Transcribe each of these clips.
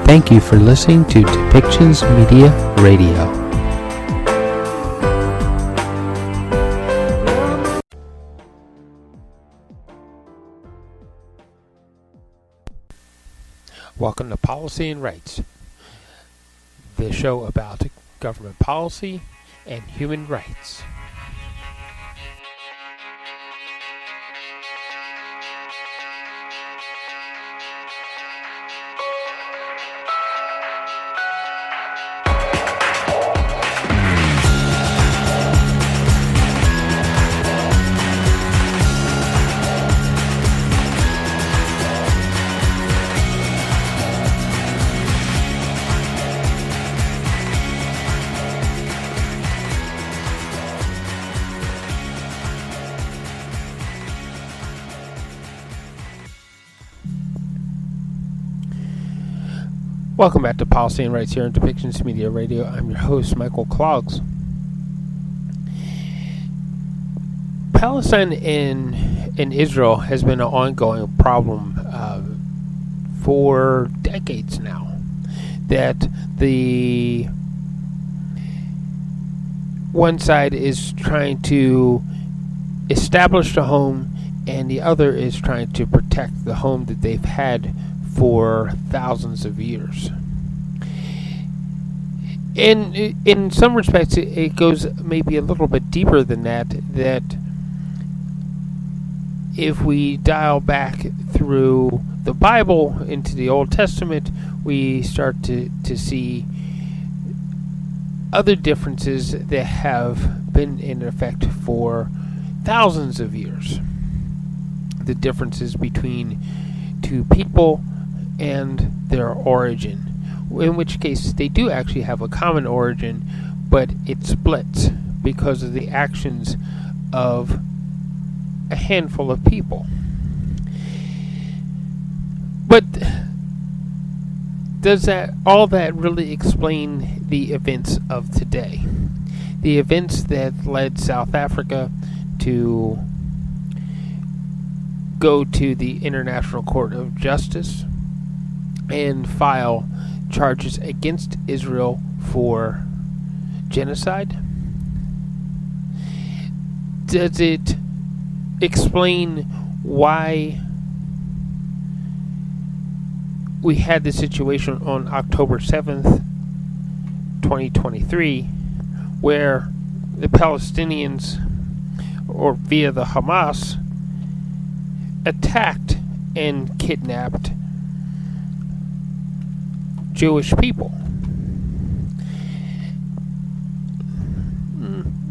Thank you for listening to Depictions Media Radio. Welcome to Policy and Rights, the show about government policy and human rights. Welcome back to Policy and Rights here on Depictions Media Radio. I'm your host, Michael Clogs. Palestine and Israel has been an ongoing problem for decades now. That the one side is trying to establish a home and the other is trying to protect the home that they've had for thousands of years. And in some respects, it goes maybe a little bit deeper than that, that if we dial back through the Bible into the Old Testament, we start to see other differences that have been in effect for thousands of years. The differences between two people and their origin, in which case they do actually have a common origin, but it splits because of the actions of a handful of people. But does that really explain the events of today? The events that led South Africa to go to the International Court of Justice and file charges against Israel for genocide? Does it explain why we had the situation on October 7th, 2023, where the Palestinians, or via the Hamas, attacked and kidnapped Jewish people?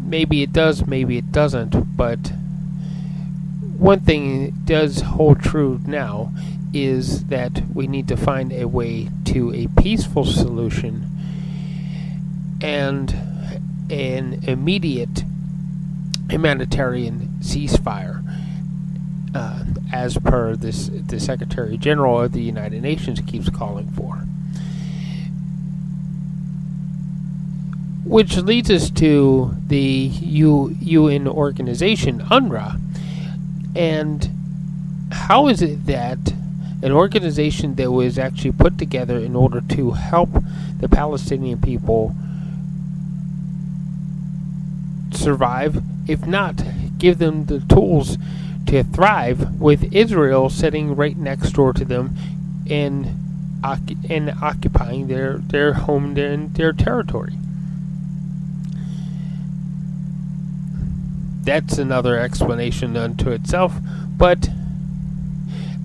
Maybe it does, maybe it doesn't, but one thing does hold true now is that we need to find a way to a peaceful solution and an immediate humanitarian ceasefire, as per the Secretary General of the United Nations keeps calling for. Which leads us to the UN organization, UNRWA. And how is it that an organization that was actually put together in order to help the Palestinian people survive, if not give them the tools to thrive, with Israel sitting right next door to them and occupying their home and their territory? That's another explanation unto itself, but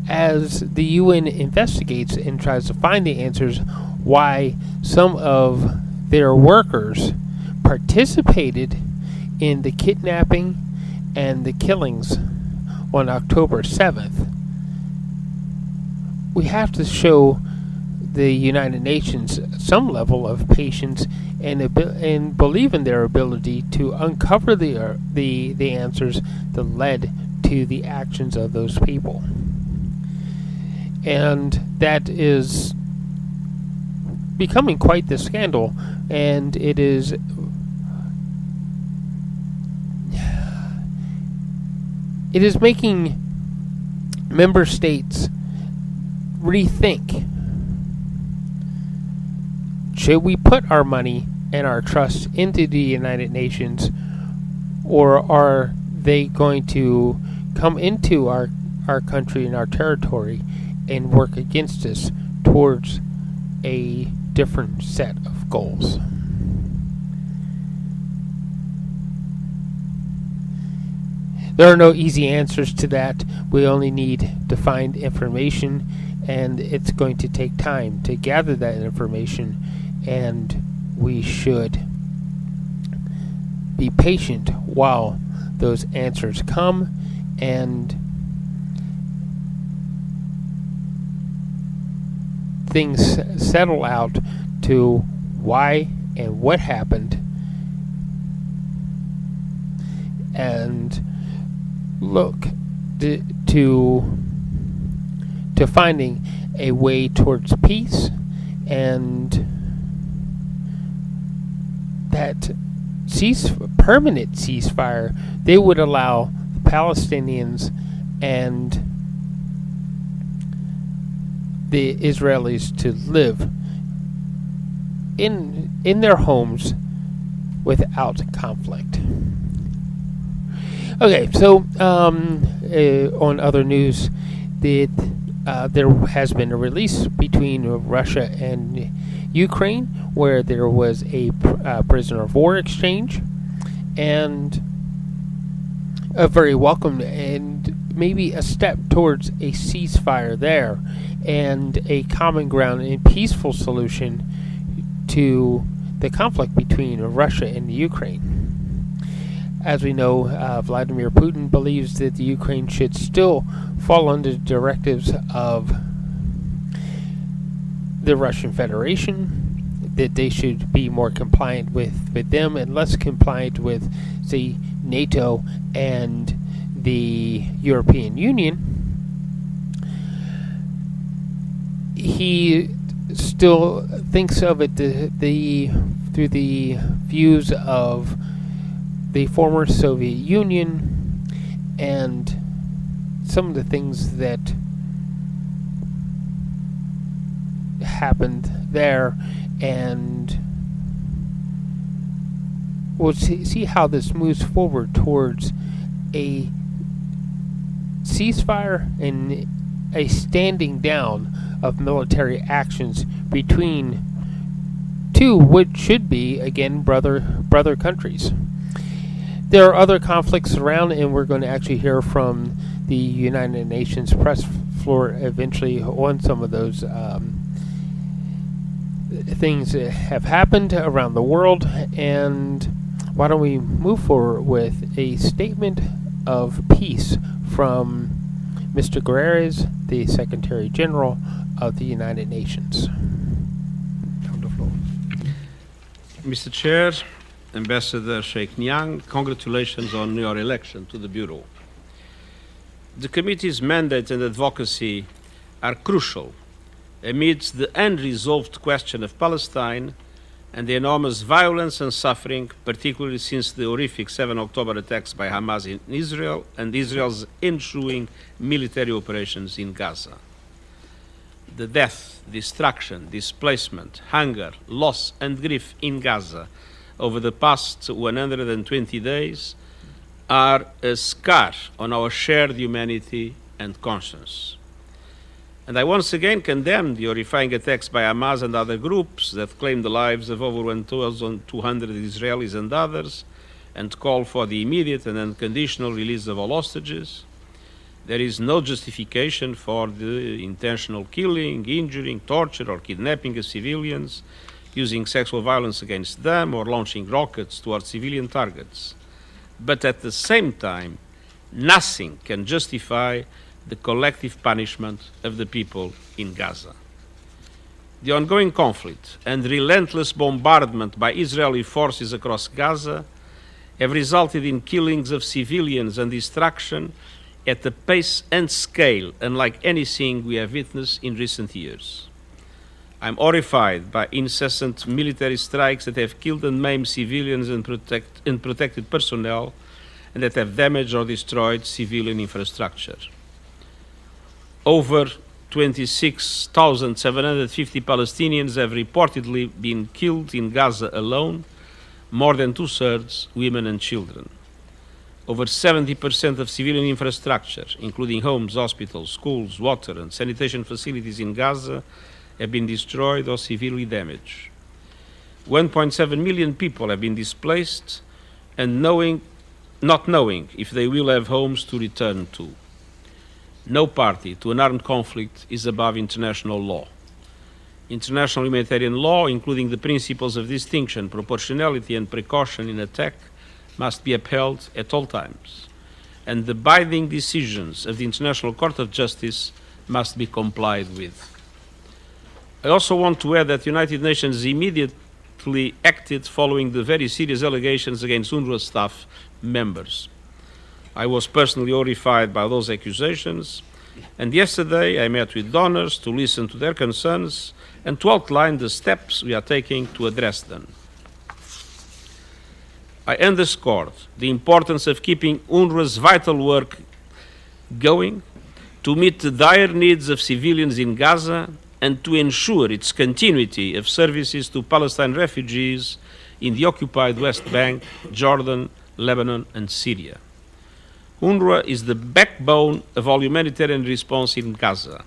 as the UN investigates and tries to find the answers why some of their workers participated in the kidnapping and the killings on October 7th, we have to show the United Nations some level of patience and believe in their ability to uncover the answers that led to the actions of those people. And that is becoming quite the scandal, and it is making member states rethink should we put our money and our trust into the United Nations, or are they going to come into our country and our territory and work against us towards a different set of goals? There are no easy answers to that. We only need to find information, and it's going to take time to gather that information, and we should be patient while those answers come and things settle out to why and what happened, and look to finding a way towards peace, and that permanent ceasefire. They would allow the Palestinians and the Israelis to live in their homes without conflict. Okay, so on other news, there has been a release between Russia and Ukraine, where there was a prisoner of war exchange, and a very welcome and maybe a step towards a ceasefire there and a common ground and peaceful solution to the conflict between Russia and Ukraine. As we know, Vladimir Putin believes that the Ukraine should still fall under the directives of the Russian Federation, that they should be more compliant with them and less compliant with, say, NATO and the European Union. He still thinks of it through the views of the former Soviet Union and some of the things that happened there, and we'll see how this moves forward towards a ceasefire and a standing down of military actions between two what should be, again, brother countries. There are other conflicts around, and we're going to actually hear from the United Nations press floor eventually on some of those things that have happened around the world. And why don't we move forward with a statement of peace from Mr. Guterres, the Secretary General of the United Nations. On the floor. Mr. Chair, Ambassador Sheikh Nyang, congratulations on your election to the Bureau. The committee's mandate and advocacy are crucial amidst the unresolved question of Palestine and the enormous violence and suffering, particularly since the horrific 7 October attacks by Hamas in Israel and Israel's ensuing military operations in Gaza. The death, destruction, displacement, hunger, loss, and grief in Gaza over the past 120 days are a scar on our shared humanity and conscience. And I once again condemn the horrifying attacks by Hamas and other groups that claim the lives of over 1,200 Israelis and others, and call for the immediate and unconditional release of all hostages. There is no justification for the intentional killing, injuring, torture, or kidnapping of civilians, using sexual violence against them, or launching rockets towards civilian targets. But at the same time, nothing can justify the collective punishment of the people in Gaza. The ongoing conflict and relentless bombardment by Israeli forces across Gaza have resulted in killings of civilians and destruction at a pace and scale unlike anything we have witnessed in recent years. I'm horrified by incessant military strikes that have killed and maimed civilians and protected personnel, and that have damaged or destroyed civilian infrastructure. Over 26,750 Palestinians have reportedly been killed in Gaza alone, more than two-thirds women and children. Over 70% of civilian infrastructure, including homes, hospitals, schools, water, and sanitation facilities in Gaza, have been destroyed or severely damaged. 1.7 million people have been displaced and not knowing if they will have homes to return to. No party to an armed conflict is above international law. International humanitarian law, including the principles of distinction, proportionality, and precaution in attack, must be upheld at all times, and the binding decisions of the International Court of Justice must be complied with. I also want to add that the United Nations immediately acted following the very serious allegations against UNRWA staff members. I was personally horrified by those accusations, and yesterday I met with donors to listen to their concerns and to outline the steps we are taking to address them. I underscored the importance of keeping UNRWA's vital work going to meet the dire needs of civilians in Gaza and to ensure its continuity of services to Palestinian refugees in the occupied West Bank, Jordan, Lebanon, and Syria. UNRWA is the backbone of all humanitarian response in Gaza.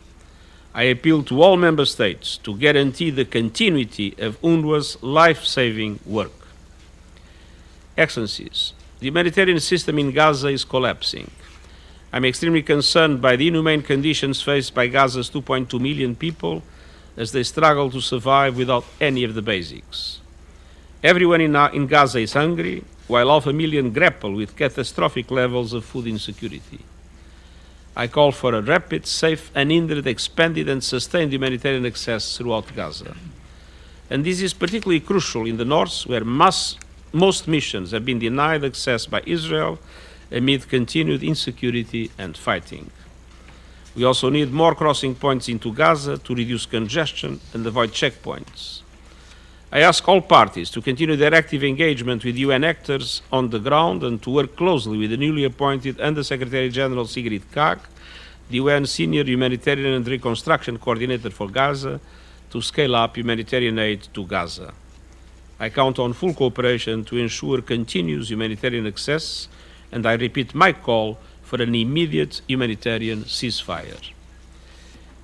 I appeal to all member states to guarantee the continuity of UNRWA's life-saving work. Excellencies, the humanitarian system in Gaza is collapsing. I'm extremely concerned by the inhumane conditions faced by Gaza's 2.2 million people as they struggle to survive without any of the basics. Everyone in Gaza is hungry, while 500,000 grapple with catastrophic levels of food insecurity. I call for a rapid, safe, unhindered, expanded and sustained humanitarian access throughout Gaza. And this is particularly crucial in the north, where most missions have been denied access by Israel amid continued insecurity and fighting. We also need more crossing points into Gaza to reduce congestion and avoid checkpoints. I ask all parties to continue their active engagement with UN actors on the ground and to work closely with the newly appointed Under-Secretary General Sigrid Kaag, the UN Senior Humanitarian and Reconstruction Coordinator for Gaza, to scale up humanitarian aid to Gaza. I count on full cooperation to ensure continuous humanitarian access, and I repeat my call for an immediate humanitarian ceasefire.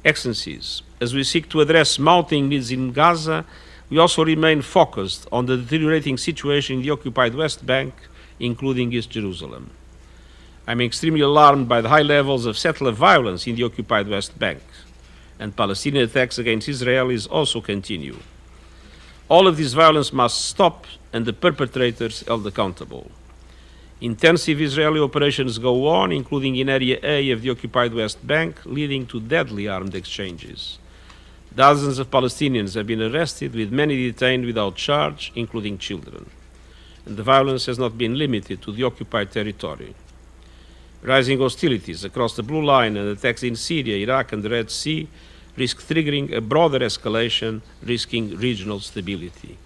Excellencies, as we seek to address mounting needs in Gaza, we also remain focused on the deteriorating situation in the occupied West Bank, including East Jerusalem. I'm extremely alarmed by the high levels of settler violence in the occupied West Bank, and Palestinian attacks against Israelis also continue. All of this violence must stop and the perpetrators held accountable. Intensive Israeli operations go on, including in Area A of the occupied West Bank, leading to deadly armed exchanges. Dozens of Palestinians have been arrested, with many detained without charge, including children. And the violence has not been limited to the occupied territory. Rising hostilities across the Blue Line and attacks in Syria, Iraq, and the Red Sea risk triggering a broader escalation, risking regional stability.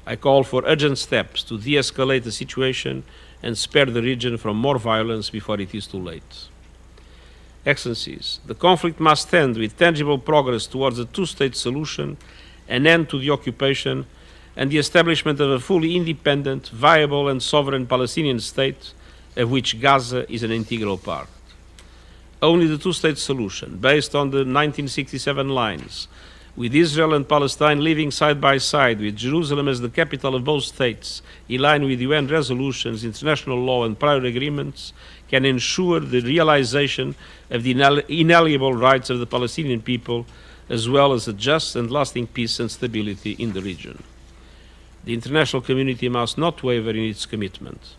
I call for urgent steps to de-escalate the situation and spare the region from more violence before it is too late. Excellencies, the conflict must end with tangible progress towards a two-state solution, an end to the occupation, and the establishment of a fully independent, viable, and sovereign Palestinian state, of which Gaza is an integral part. Only the two-state solution, based on the 1967 lines, with Israel and Palestine living side by side, with Jerusalem as the capital of both states, in line with UN resolutions, international law, and prior agreements, can ensure the realization of the inalienable rights of the Palestinian people, as well as a just and lasting peace and stability in the region. The international community must not waver in its commitment.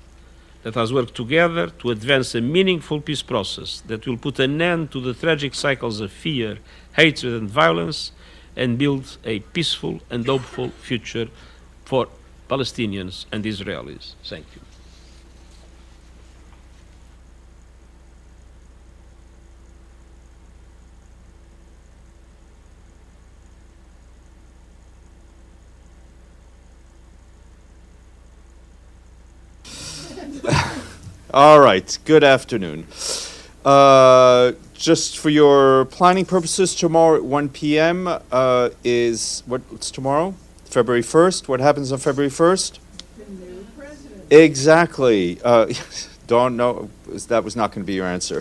Let us work together to advance a meaningful peace process that will put an end to the tragic cycles of fear, hatred, and violence, and build a peaceful and hopeful future for Palestinians and Israelis. Thank you. All right, good afternoon. just for your planning purposes, tomorrow at 1 p.m. What's tomorrow? February 1st. What happens on February 1st? The new president. Exactly. Don't know. That was not going to be your answer.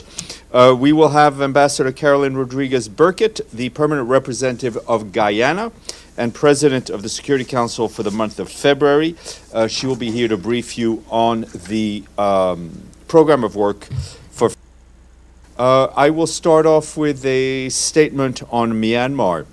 We will have Ambassador Carolyn Rodriguez Burkett, the permanent representative of Guyana and president of the Security Council for the month of February. She will be here to brief you on the program of work for. I will start off with a statement on Myanmar.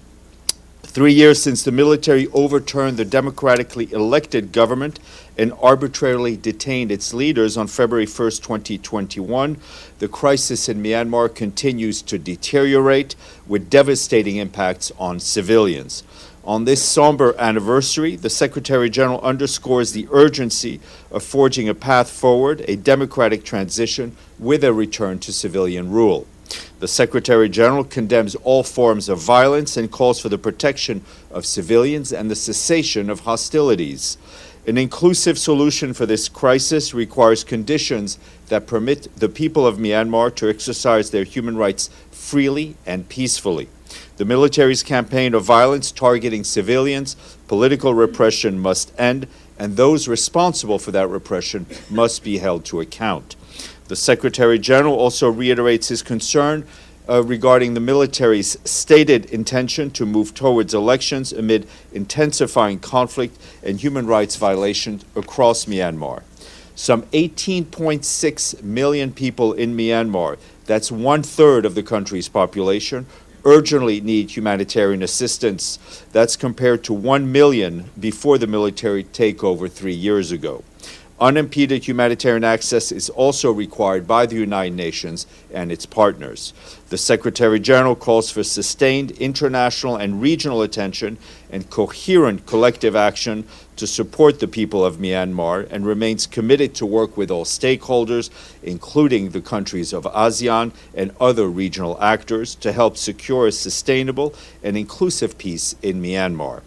3 years since the military overturned the democratically elected government and arbitrarily detained its leaders on February 1st, 2021, the crisis in Myanmar continues to deteriorate with devastating impacts on civilians. On this somber anniversary, the Secretary General underscores the urgency of forging a path forward, a democratic transition with a return to civilian rule. The Secretary General condemns all forms of violence and calls for the protection of civilians and the cessation of hostilities. An inclusive solution for this crisis requires conditions that permit the people of Myanmar to exercise their human rights freely and peacefully. The military's campaign of violence targeting civilians, political repression must end, and those responsible for that repression must be held to account. The Secretary General also reiterates his concern regarding the military's stated intention to move towards elections amid intensifying conflict and human rights violations across Myanmar. Some 18.6 million people in Myanmar, that's 1/3 of the country's population, urgently need humanitarian assistance. That's compared to 1 million before the military takeover 3 years ago. Unimpeded humanitarian access is also required by the United Nations and its partners. The Secretary General calls for sustained international and regional attention and coherent collective action to support the people of Myanmar and remains committed to work with all stakeholders, including the countries of ASEAN and other regional actors, to help secure a sustainable and inclusive peace in Myanmar.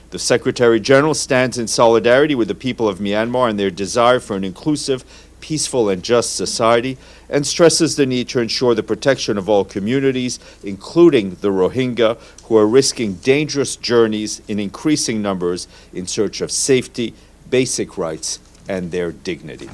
The Secretary General stands in solidarity with the people of Myanmar and their desire for an inclusive, peaceful, and just society, and stresses the need to ensure the protection of all communities, including the Rohingya, who are risking dangerous journeys in increasing numbers in search of safety, basic rights, and their dignity.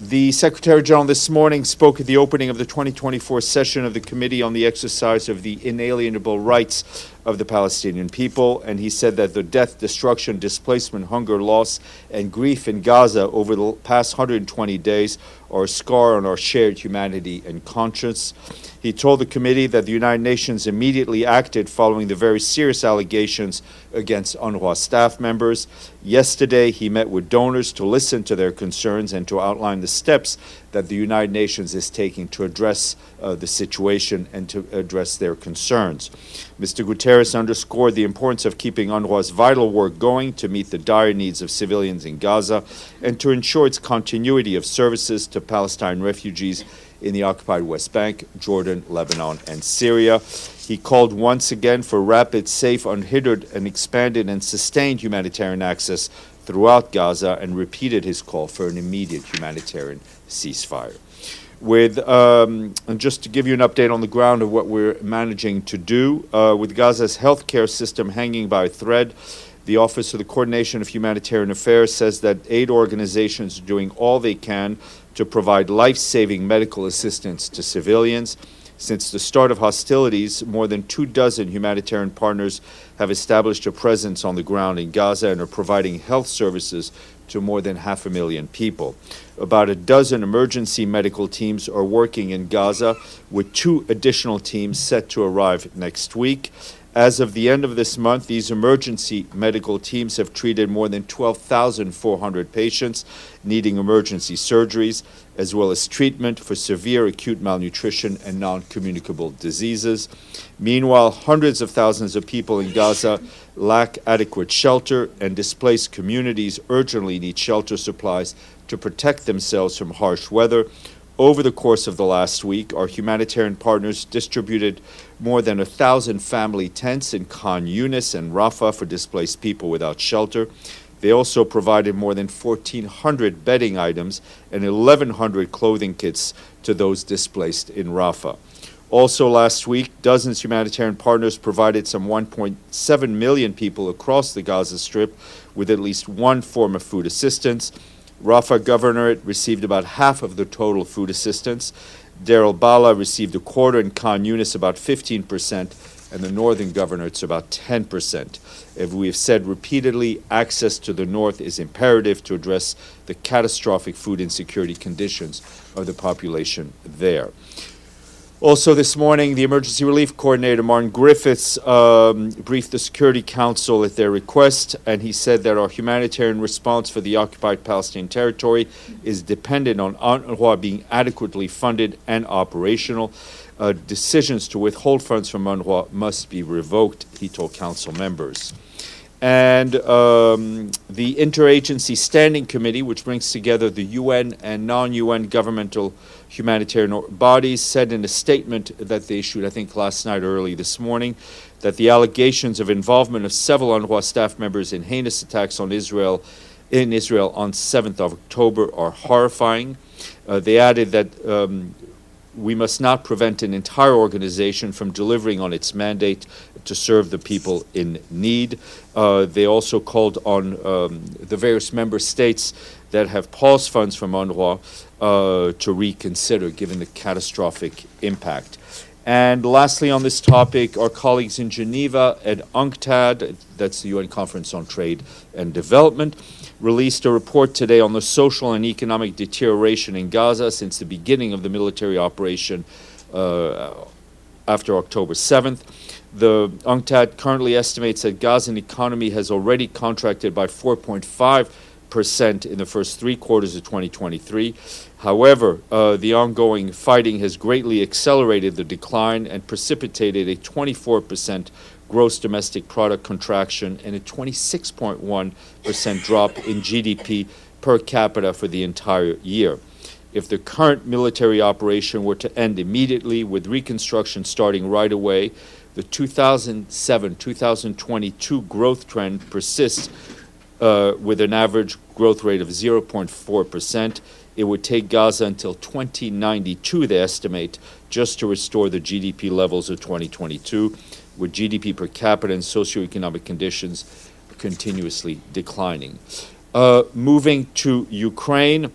The Secretary General this morning spoke at the opening of the 2024 session of the Committee on the Exercise of the Inalienable Rights of the Palestinian People, and he said that the death, destruction, displacement, hunger, loss, and grief in Gaza over the past 120 days are a scar on our shared humanity and conscience. He told the committee that the United Nations immediately acted following the very serious allegations against UNRWA staff members. Yesterday, he met with donors to listen to their concerns and to outline the steps that the United Nations is taking to address the situation and to address their concerns. Mr. Guterres underscored the importance of keeping UNRWA's vital work going to meet the dire needs of civilians in Gaza and to ensure its continuity of services to Palestine refugees in the occupied West Bank, Jordan, Lebanon, and Syria. He called once again for rapid, safe, unhindered, and expanded and sustained humanitarian access throughout Gaza and repeated his call for an immediate humanitarian ceasefire. And just to give you an update on the ground of what we're managing to do, with Gaza's healthcare system hanging by a thread, the Office of the Coordination of Humanitarian Affairs says that aid organizations are doing all they can to provide life-saving medical assistance to civilians. Since the start of hostilities, more than 24 humanitarian partners have established a presence on the ground in Gaza and are providing health services to more than 500,000 people. About a dozen emergency medical teams are working in Gaza, with 2 additional teams set to arrive next week. As of the end of this month, these emergency medical teams have treated more than 12,400 patients needing emergency surgeries, as well as treatment for severe acute malnutrition and non-communicable diseases. Meanwhile, hundreds of thousands of people in Gaza lack adequate shelter, and displaced communities urgently need shelter supplies to protect themselves from harsh weather. Over the course of the last week, our humanitarian partners distributed more than 1,000 family tents in Khan Yunis and Rafah for displaced people without shelter. They also provided more than 1,400 bedding items and 1,100 clothing kits to those displaced in Rafah. Also last week, dozens of humanitarian partners provided some 1.7 million people across the Gaza Strip with at least one form of food assistance. Rafah Governorate received about half of the total food assistance. Deir el-Bala received a quarter, and Khan Yunis about 15%, and the northern governorates about 10%. As we have said repeatedly, access to the north is imperative to address the catastrophic food insecurity conditions of the population there. Also this morning, the Emergency Relief Coordinator, Martin Griffiths, briefed the Security Council at their request, and he said that our humanitarian response for the occupied Palestinian territory is dependent on UNRWA being adequately funded and operational. Decisions to withhold funds from UNRWA must be revoked, he told Council members. And the Interagency Standing Committee, which brings together the UN and non-UN governmental humanitarian bodies, said in a statement that they issued, I think, last night or early this morning, that the allegations of involvement of several UNRWA staff members in heinous attacks on Israel on 7th of October are horrifying. They added that we must not prevent an entire organization from delivering on its mandate to serve the people in need. They also called on the various member states that have paused funds from UNRWA to reconsider, given the catastrophic impact. And lastly on this topic, our colleagues in Geneva at UNCTAD, that's the UN Conference on Trade and Development, released a report today on the social and economic deterioration in Gaza since the beginning of the military operation after October 7th. The UNCTAD currently estimates that Gazan economy has already contracted by 4.5% in the first 3 quarters of 2023. However, the ongoing fighting has greatly accelerated the decline and precipitated a 24% gross domestic product contraction and a 26.1% drop in GDP per capita for the entire year. If the current military operation were to end immediately, with reconstruction starting right away, the 2007-2022 growth trend persists with an average growth rate of 0.4%. It would take Gaza until 2092, they estimate, just to restore the GDP levels of 2022, with GDP per capita and socioeconomic conditions continuously declining. Moving to Ukraine,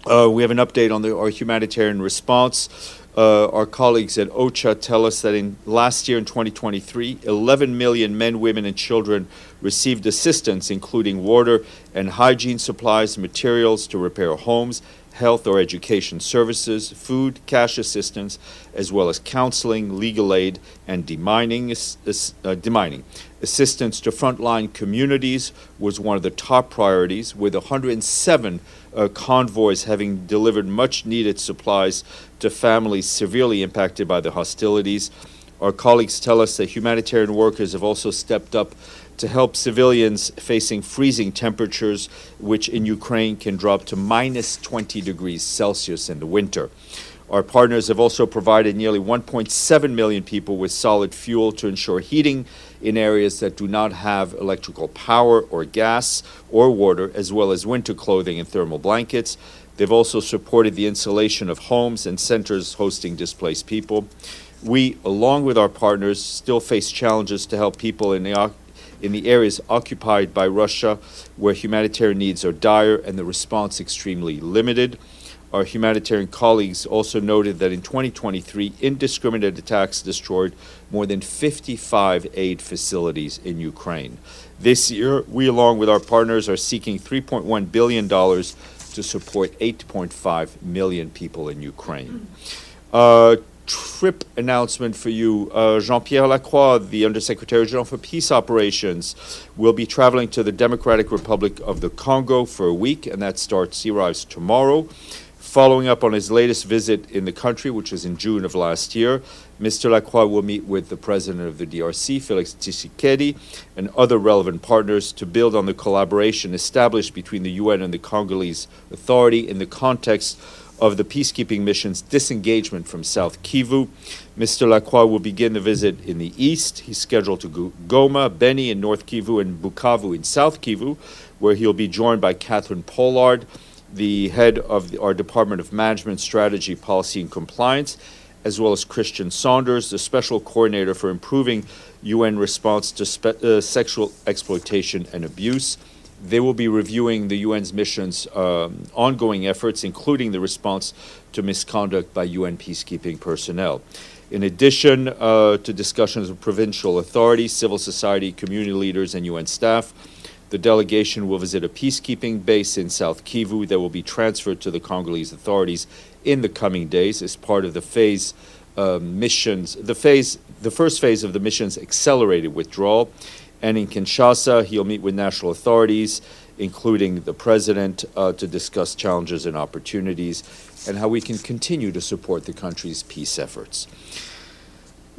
we have an update on our humanitarian response. Our colleagues at OCHA tell us that last year in 2023, 11 million men, women, and children received assistance, including water and hygiene supplies, materials to repair homes, health or education services, food, cash assistance, as well as counseling, legal aid, and demining. Assistance to frontline communities was one of the top priorities, with 107 convoys having delivered much-needed supplies to families severely impacted by the hostilities. Our colleagues tell us that humanitarian workers have also stepped up to help civilians facing freezing temperatures, which in Ukraine can drop to minus 20 degrees Celsius in the winter. Our partners have also provided nearly 1.7 million people with solid fuel to ensure heating in areas that do not have electrical power or gas or water, as well as winter clothing and thermal blankets. They've also supported the insulation of homes and centers hosting displaced people. We, along with our partners, still face challenges to help people in the areas occupied by Russia, where humanitarian needs are dire and the response extremely limited. Our humanitarian colleagues also noted that in 2023, indiscriminate attacks destroyed more than 55 aid facilities in Ukraine. This year, we, along with our partners, are seeking $3.1 billion to support 8.5 million people in Ukraine. Trip announcement for you. Jean-Pierre Lacroix, the Undersecretary General for Peace Operations, will be traveling to the Democratic Republic of the Congo for a week, and he arrives tomorrow. Following up on his latest visit in the country, which was in June of last year, Mr. Lacroix will meet with the President of the DRC, Felix Tshisekedi, and other relevant partners to build on the collaboration established between the UN and the Congolese Authority in the context of the peacekeeping mission's disengagement from South Kivu. Mr. Lacroix will begin the visit in the east. He's scheduled to go Goma, Beni in North Kivu, and Bukavu in South Kivu, where he'll be joined by Catherine Pollard, the head of our Department of Management, Strategy, Policy, and Compliance, as well as Christian Saunders, the Special Coordinator for Improving UN Response to Sexual Exploitation and Abuse. They will be reviewing the UN's mission's ongoing efforts, including the response to misconduct by UN peacekeeping personnel. In addition to discussions with provincial authorities, civil society, community leaders, and UN staff, the delegation will visit a peacekeeping base in South Kivu that will be transferred to the Congolese authorities in the coming days as part of the the first phase of the mission's accelerated withdrawal. And in Kinshasa, he'll meet with national authorities, including the president, to discuss challenges and opportunities and how we can continue to support the country's peace efforts.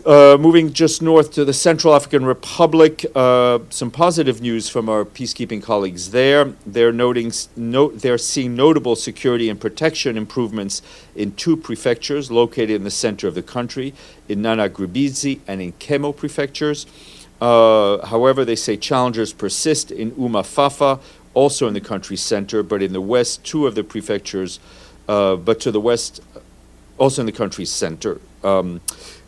Moving just north to the Central African Republic, some positive news from our peacekeeping colleagues there. They're seeing notable security and protection improvements in two prefectures located in the center of the country, in Nana Gribizi and in Kemo prefectures. However, they say challenges persist in Umafafa, also in the country's center, but in the west, two of the prefectures, but to the west, also in the country's center.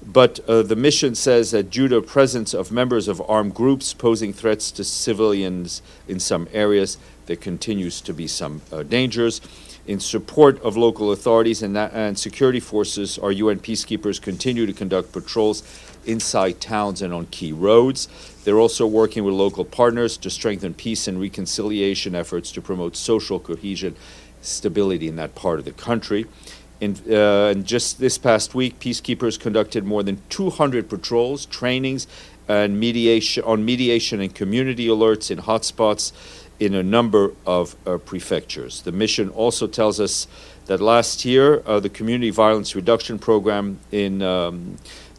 But the mission says that due to the presence of members of armed groups posing threats to civilians in some areas, there continues to be some dangers. In support of local authorities and security forces, our UN peacekeepers continue to conduct patrols inside towns and on key roads. They're also working with local partners to strengthen peace and reconciliation efforts to promote social cohesion, stability in that part of the country. And just this past week, peacekeepers conducted more than 200 patrols, trainings, and mediation and community alerts in hotspots in a number of prefectures. The mission also tells us that last year, the Community Violence Reduction Program in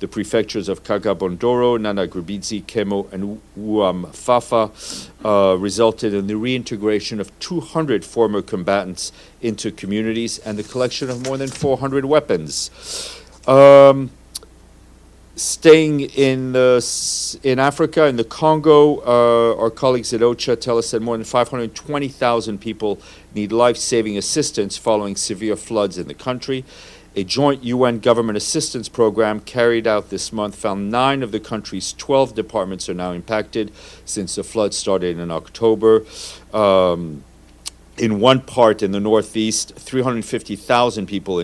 the prefectures of Kagabondoro, Nana Gribizi, Kemo, and Uamfafa resulted in the reintegration of 200 former combatants into communities and the collection of more than 400 weapons. Staying in Africa, in the Congo, our colleagues at OCHA tell us that more than 520,000 people need life-saving assistance following severe floods in the country. A joint UN government assistance program carried out this month found 9 of the country's 12 departments are now impacted since the flood started in October. In one part in the northeast, 350,000 people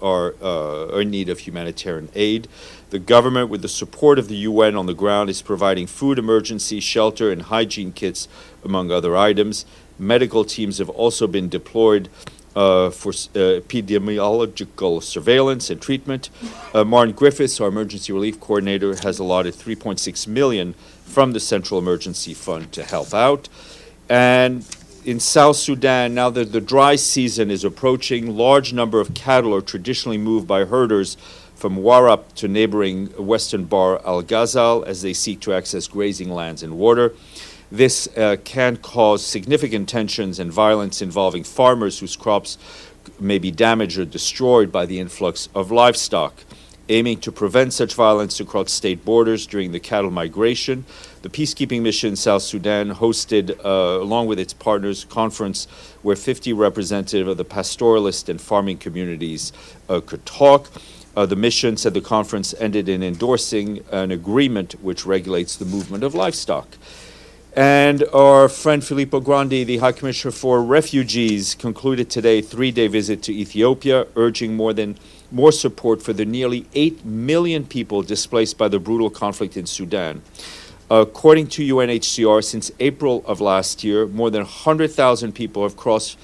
are in need of humanitarian aid. The government, with the support of the UN on the ground, is providing food emergency, shelter, and hygiene kits, among other items. Medical teams have also been deployed for epidemiological surveillance and treatment. Martin Griffiths, our emergency relief coordinator, has allotted $3.6 million from the Central Emergency Fund to help out. And in South Sudan, now that the dry season is approaching, large number of cattle are traditionally moved by herders from Warrap to neighboring western Bahr al-Ghazal as they seek to access grazing lands and water. This can cause significant tensions and violence involving farmers whose crops may be damaged or destroyed by the influx of livestock. Aiming to prevent such violence across state borders during the cattle migration, the peacekeeping mission in South Sudan hosted, along with its partners, a conference where 50 representatives of the pastoralist and farming communities could talk. The mission said the conference ended in endorsing an agreement which regulates the movement of livestock. And our friend Filippo Grandi, the High Commissioner for Refugees, concluded today a 3-day visit to Ethiopia, urging more support for the nearly 8 million people displaced by the brutal conflict in Sudan. According to UNHCR, since April of last year, more than 100,000 people have crossed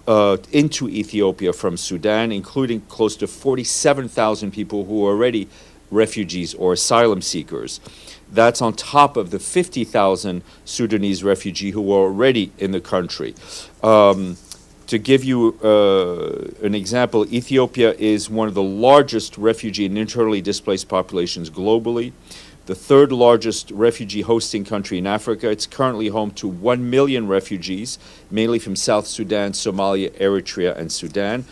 into Ethiopia from Sudan, including close to 47,000 people who are already refugees or asylum seekers. That's on top of the 50,000 Sudanese refugees who are already in the country. To give you an example, Ethiopia is one of the largest refugee and internally displaced populations globally, the third largest refugee hosting country in Africa. It's currently home to 1 million refugees, mainly from South Sudan, Somalia, Eritrea, and Sudan.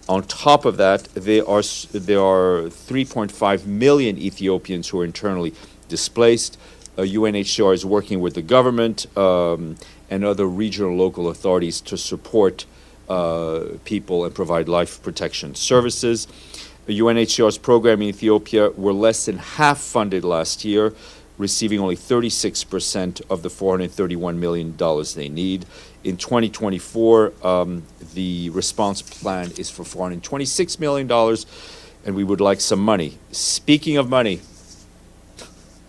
On top of that, there are 3.5 million Ethiopians who are internally displaced. UNHCR is working with the government and other regional local authorities to support people and provide life protection services. The UNHCR's program in Ethiopia were less than half funded last year, receiving only 36% of the $431 million they need. In 2024, the response plan is for $426 million, and we would like some money. Speaking of money,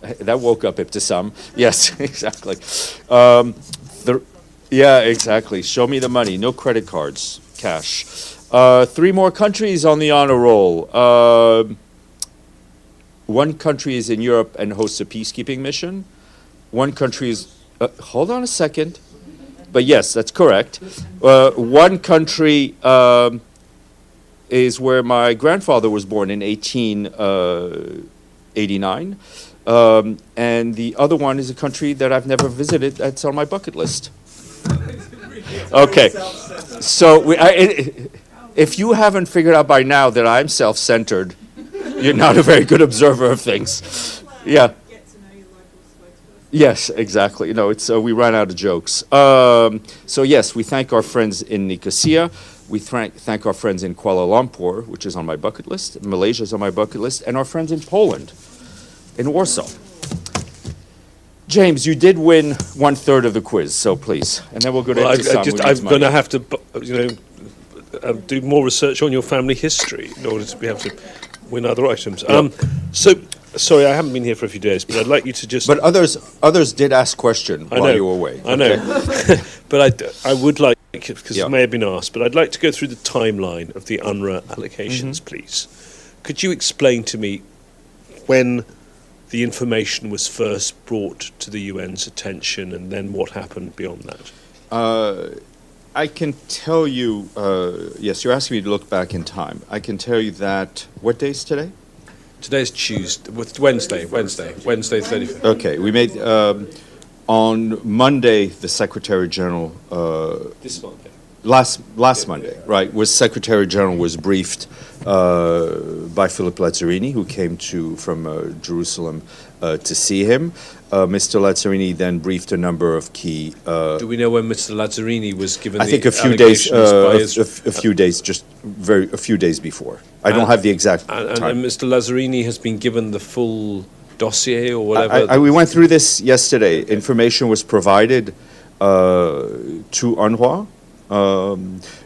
that woke up Ibtisam. Yes, exactly. Yeah, exactly. Show me the money. No credit cards, cash. 3 more countries on the honor roll. One country is in Europe and hosts a peacekeeping mission. One country is, hold on a second, but yes, that's correct. One country is where my grandfather was born in 1889. And the other one is a country that I've never visited that's on my bucket list. Okay, so if you haven't figured out by now that I'm self-centered, you're not a very good observer of things. Yeah. Yes, exactly. No, it's we ran out of jokes. So yes, we thank our friends in Nicosia. We thank our friends in Kuala Lumpur, which is on my bucket list. Malaysia is on my bucket list, and our friends in Poland, in Warsaw. James, you did win 1/3 of the quiz, so please, and then we'll go to I'm going to have to, do more research on your family history in order to be able to win other items. So, sorry, I haven't been here for a few days, but I'd like you to just. But others did ask question while you were away. I know, but I would like, because it may have been asked, but I'd like to go through the timeline of the UNRWA allocations, please. Could you explain to me when the information was first brought to the UN's attention, and then what happened beyond that? I can tell you, yes, you're asking me to look back in time. I can tell you that, what day is today? Today's Tuesday, Wednesday 35th. Okay, we made, on Monday, the Secretary General, This Monday. last Monday, right, Secretary General was briefed by Philip Lazzarini, who came from Jerusalem to see him. Mr. Lazzarini then briefed a number of key. Do we know when Mr. Lazzarini was given? I think a few days, a few days before. I don't have the exact time. And Mr. Lazzarini has been given the full dossier or whatever. We went through this yesterday. Information was provided to UNRWA.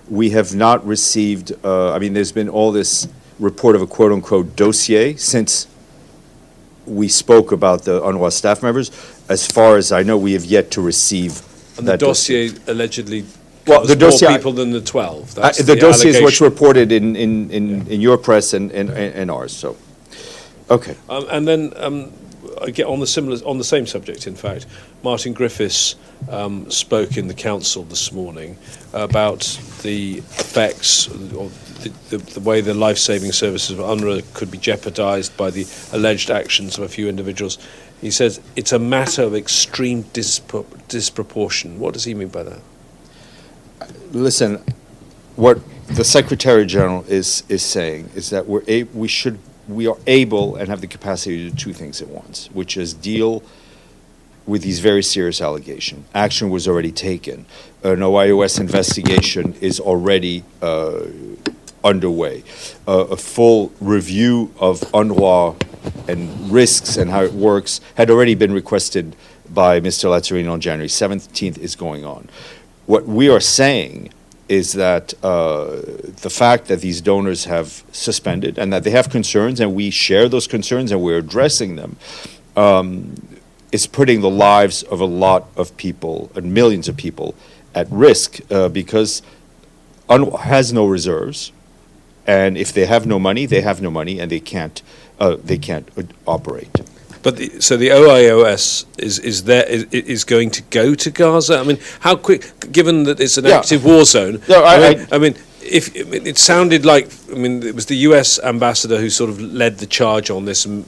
We have not received, there's been all this report of a quote-unquote dossier since we spoke about the UNRWA staff members. As far as I know, we have yet to receive and that the dossier allegedly covers the dossier, more people than the 12. That's the dossier is what's reported in your press and ours. So, okay. And then I get on the same subject. In fact, Martin Griffiths spoke in the council this morning about the effects of the way the life-saving services of UNRWA could be jeopardized by the alleged actions of a few individuals. He says it's a matter of extreme disproportion. What does he mean by that? Listen, what the Secretary General is saying is that we are able and have the capacity to do 2 things at once, which is deal with these very serious allegations. Action was already taken. An OIOS investigation is already underway. A full review of UNRWA and risks and how it works had already been requested by Mr. Lazzarini on January 17th is going on. What we are saying is that the fact that these donors have suspended and that they have concerns, and we share those concerns and we're addressing them, is putting the lives of a lot of people and millions of people at risk because UNRWA has no reserves, and if they have no money, they have no money, and they can't operate. But so the OIOS is going to go to Gaza. I mean, how quick? Given that it's an active war zone. No, it sounded like it was the U.S. ambassador who sort of led the charge on this, and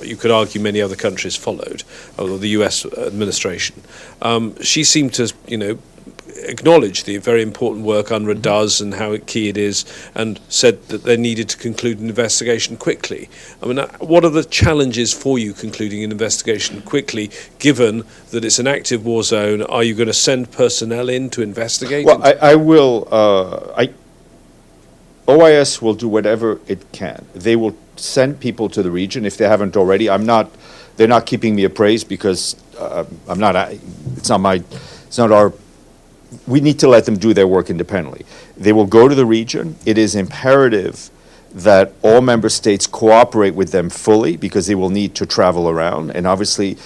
you could argue many other countries followed, or the U.S. administration. She seemed to, acknowledged the very important work UNRWA does and how key it is, and said that they needed to conclude an investigation quickly. I mean, what are the challenges for you concluding an investigation quickly, given that it's an active war zone? Are you going to send personnel in to investigate? Well, I will. OIS will do whatever it can. They will send people to the region if they haven't already. They're not keeping me appraised because I'm not. It's not my. It's not our. We need to let them do their work independently. They will go to the region. It is imperative that all member states cooperate with them fully because they will need to travel around. And obviously,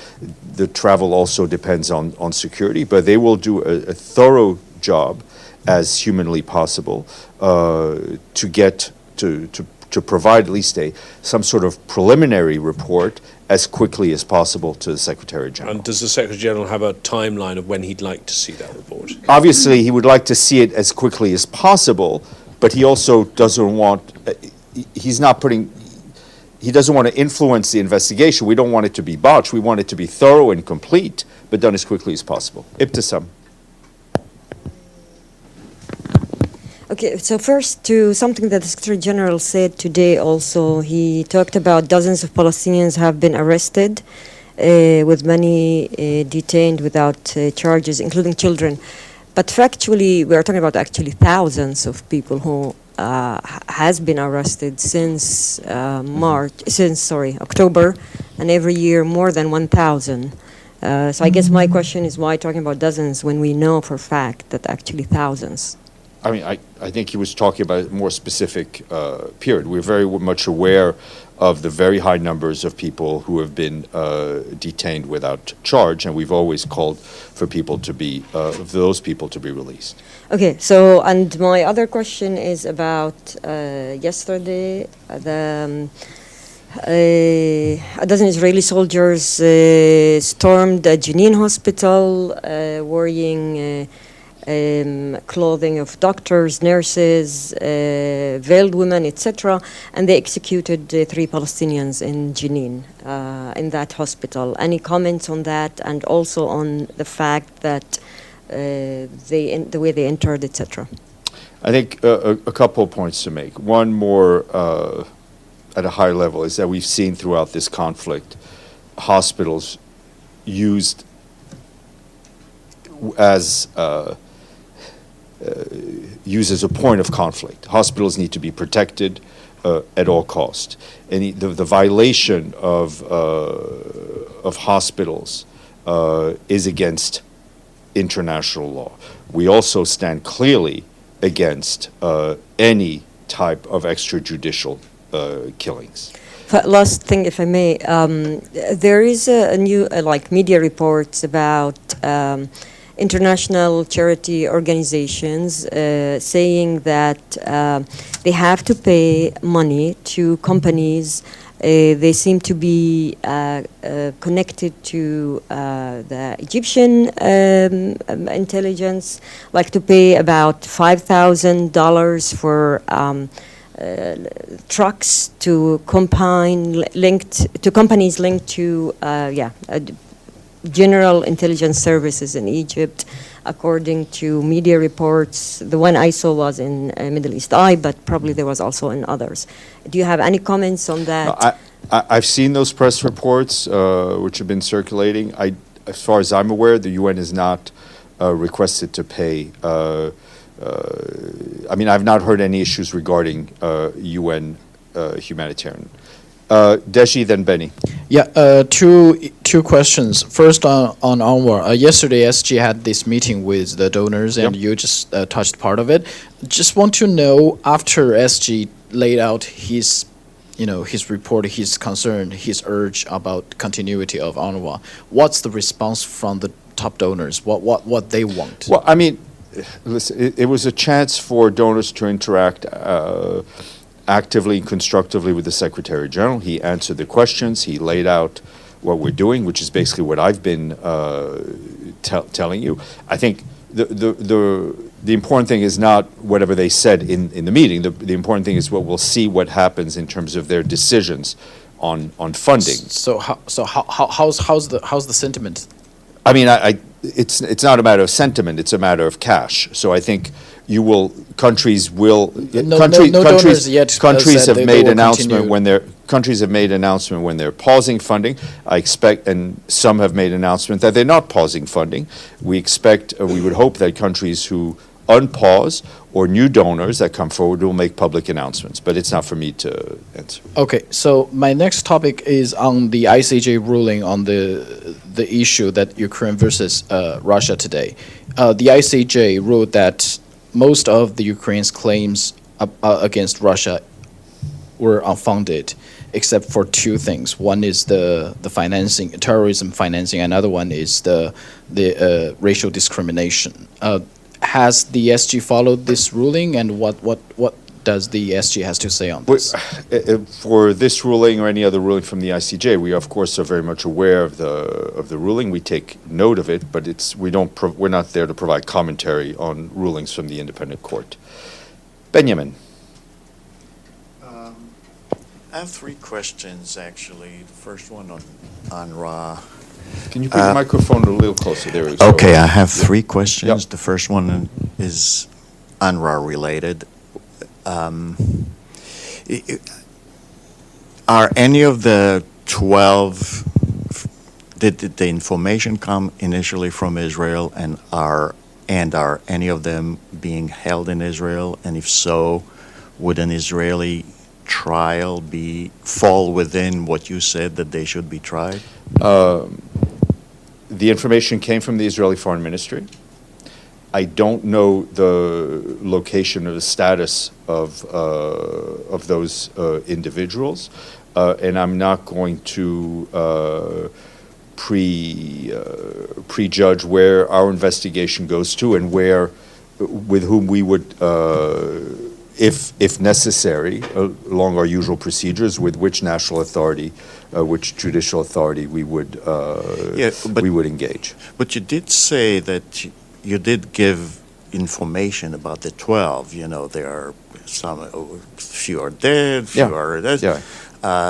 the travel also depends on security. But they will do a thorough job as humanly possible to get to provide at least some sort of preliminary report as quickly as possible to the Secretary General. And does the Secretary General have a timeline of when he'd like to see that report? Obviously, he would like to see it as quickly as possible, but he also doesn't want. He doesn't want to influence the investigation. We don't want it to be botched. We want it to be thorough and complete, but done as quickly as possible. Ibtisam. Okay, so first to something that the Secretary General said today also. He talked about dozens of Palestinians have been arrested, with many detained without charges, including children. But factually, we are talking about actually thousands of people who has been arrested since October, and every year more than 1,000. So I guess my question is, why talking about dozens when we know for a fact that actually thousands? I mean, I think he was talking about a more specific period. We're very much aware of the very high numbers of people who have been detained without charge, and we've always called for people to be, those people to be released. Okay, so, and my other question is about yesterday, a dozen Israeli soldiers stormed a Jenin hospital, wearing clothing of doctors, nurses, veiled women, etc., and they executed 3 Palestinians in Jenin, in that hospital. Any comments on that, and also on the fact that the way they entered, etc.? I think a couple of points to make. One more at a high level is that we've seen throughout this conflict hospitals used as a point of conflict. Hospitals need to be protected at all cost. And the violation of hospitals is against international law. We also stand clearly against any type of extrajudicial killings. Last thing, if I may, there is a new media reports about international charity organizations saying that they have to pay money to companies. They seem to be connected to the Egyptian intelligence, like to pay about $5,000 for trucks to companies linked to general intelligence services in Egypt, according to media reports. The one I saw was in Middle East Eye, but probably there was also in others. Do you have any comments on that? No, I've seen those press reports which have been circulating. As far as I'm aware, the UN is not requested to pay. I mean, I've not heard any issues regarding UN humanitarian. Deshi, then Benny. Yeah, two questions. First on UNRWA. Yesterday, SG had this meeting with the donors, and you just touched part of it. Just want to know, after SG laid out his report, his concern, his urge about continuity of UNRWA, what's the response from the top donors? What they want? Well, I mean, listen, it was a chance for donors to interact actively and constructively with the Secretary General. He answered the questions. He laid out what we're doing, which is basically what I've been telling you. I think the important thing is not whatever they said in the meeting. The important thing is we'll see what happens in terms of their decisions on funding. So how's the sentiment? I mean, it's not a matter of sentiment, it's a matter of cash. So I think countries will, donors yet countries said have they made will announcement continue. countries have made announcement when they're pausing funding. I expect, and some have made announcement that they're not pausing funding. We expect, we would hope that countries who unpause or new donors that come forward will make public announcements, but it's not for me to answer. Okay, so my next topic is on the ICJ ruling on the issue that Ukraine versus Russia today. The ICJ ruled that most of the Ukraine's claims against Russia were unfounded, except for two things. One is the financing, terrorism financing. Another one is the racial discrimination. Has the SG followed this ruling, and what does the SG has to say on this? For this ruling or any other ruling from the ICJ, we of course are very much aware of the ruling. We take note of it, but we're not there to provide commentary on rulings from the independent court. Benjamin. I have three questions, actually. The first one on UNRWA. Can you put the microphone a little closer? There we go. Okay, I have three questions. Yep. The first one is UNRWA related. Are any of the 12, did the information come initially from Israel, and are any of them being held in Israel? And if so, would an Israeli trial fall within what you said that they should be tried? The information came from the Israeli Foreign Ministry. I don't know the location or the status of those individuals, and I'm not going to prejudge where our investigation goes to and with whom we would, if necessary, along our usual procedures, with which national authority, which judicial authority we would engage. But you did say that you did give information about the 12. You know, there are few are dead, few are dead. Yeah.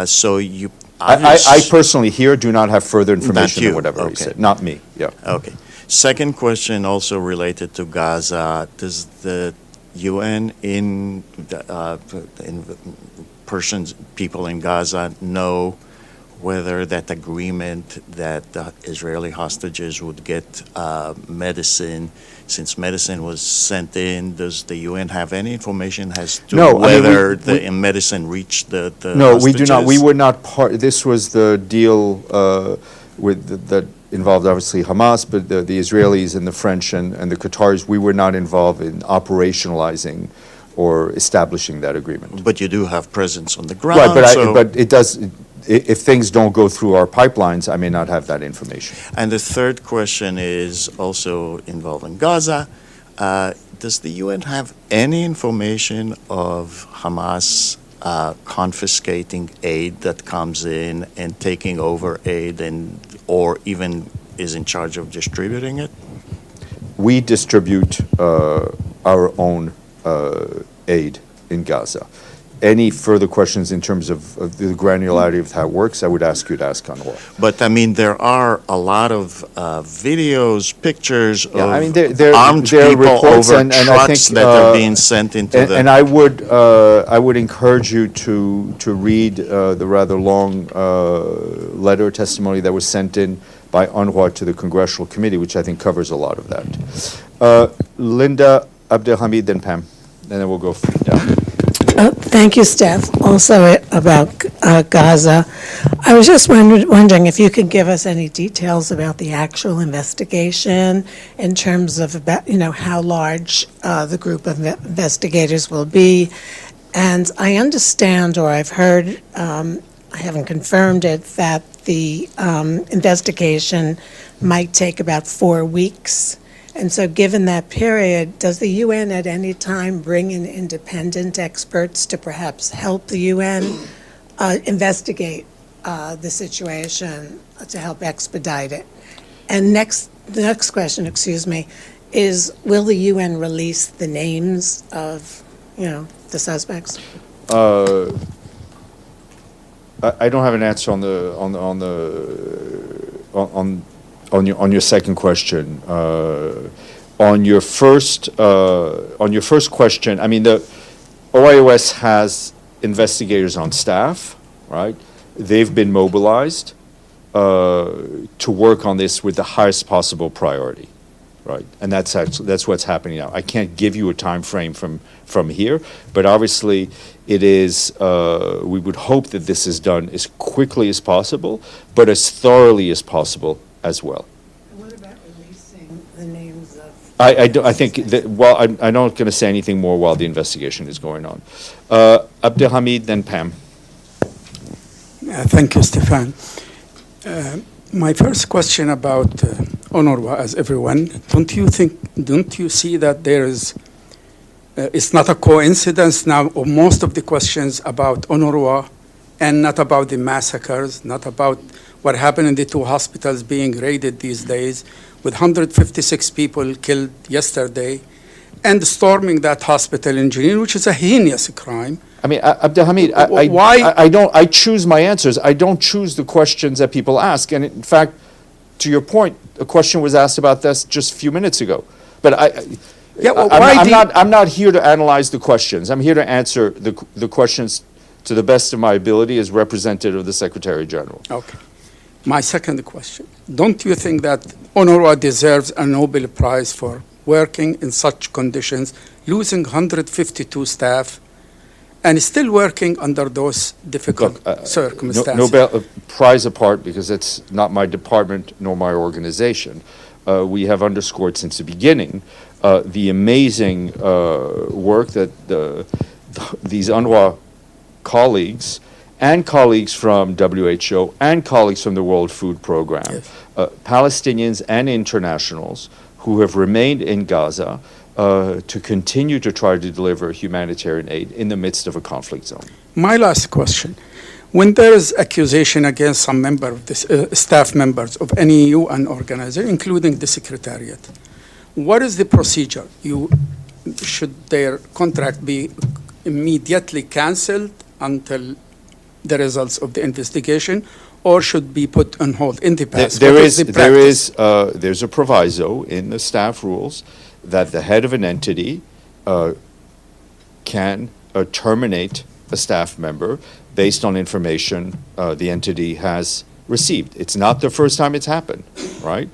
So you. I personally here do not have further information Not you. than whatever he said. Not me. Yeah. Okay. Second question, also related to Gaza. Does the UN people in Gaza know whether that agreement that the Israeli hostages would get medicine, since medicine was sent in, does the UN have any information as to whether the medicine reached the No, hostages? we do not. We were not part. This was the deal that involved obviously Hamas, but the Israelis and the French and the Qataris, we were not involved in operationalizing or establishing that agreement. But you do have presence on the ground. Right, but it does. If things don't go through our pipelines, I may not have that information. And the third question is also involving Gaza. Does the UN have any information of Hamas confiscating aid that comes in and taking over aid, or even is in charge of distributing it? We distribute our own aid in Gaza. Any further questions in terms of the granularity of how it works, I would ask you to ask UNRWA. But I mean, there are a lot of videos, pictures of armed there are people reports over and I trucks think, that are being sent into the... And I would encourage you to read the rather long letter testimony that was sent in by UNRWA to the Congressional Committee, which I think covers a lot of that. Linda, Abdelhamid, then Pam, and then we'll go down. Thank you, Steph. Also about Gaza, I was just wondering if you could give us any details about the actual investigation in terms of how large the group of investigators will be. And I understand, or I've heard, I haven't confirmed it, that the investigation might take about 4 weeks. And so given that period, does the UN at any time bring in independent experts to perhaps help the UN investigate the situation to help expedite it? And the next question, is will the UN release the names of, the suspects? I don't have an answer on on your second question, on your first question, I mean, the OIOS has investigators on staff, right? They've been mobilized to work on this with the highest possible priority, right? And that's what's happening now. I can't give you a time frame from here, but obviously it is. We would hope that this is done as quickly as possible, but as thoroughly as possible as well. What about releasing the names of? I think that, well, I'm not going to say anything more while the investigation is going on. Abdelhamid, then Pam. Thank you, Stefan. My first question about UNRWA, as everyone, don't you see that there is, it's not a coincidence now, of most of the questions about UNRWA and not about the massacres, not about what happened in the two hospitals being raided these days, with 156 people killed yesterday, and storming that hospital in Jenin, which is a heinous crime. I mean, Abdelhamid, I choose my answers. I don't choose the questions that people ask. And in fact, to your point, a question was asked about this just a few minutes ago. But I'm not here to analyze the questions. I'm here to answer the questions to the best of my ability as representative of the Secretary General. Okay. My second question, don't you think that UNRWA deserves a Nobel Prize for working in such conditions, losing 152 staff, and still working under those difficult circumstances? Nobel Prize apart, because it's not my department nor my organization. We have underscored since the beginning the amazing work that these UNRWA colleagues and colleagues from WHO and colleagues from the World Food Program, yes, Palestinians and internationals who have remained in Gaza to continue to try to deliver humanitarian aid in the midst of a conflict zone. My last question. When there is accusation against some member of the staff members of any UN organization, including the Secretariat, what is the procedure? Should their contract be immediately cancelled until the results of the investigation, or should be put on hold in the past? There's a proviso in the staff rules that the head of an entity can terminate a staff member based on information the entity has received. It's not the first time it's happened, right?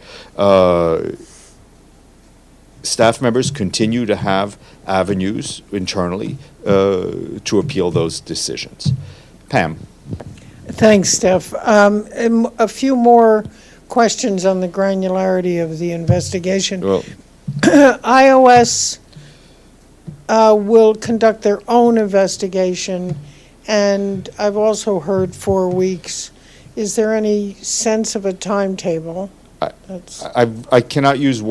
Staff members continue to have avenues internally to appeal those decisions. Pam. Thanks, Steph. A few more questions on the granularity of the investigation. Well, iOS will conduct their own investigation, and I've also heard 4 weeks. Is there any sense of a timetable? I cannot use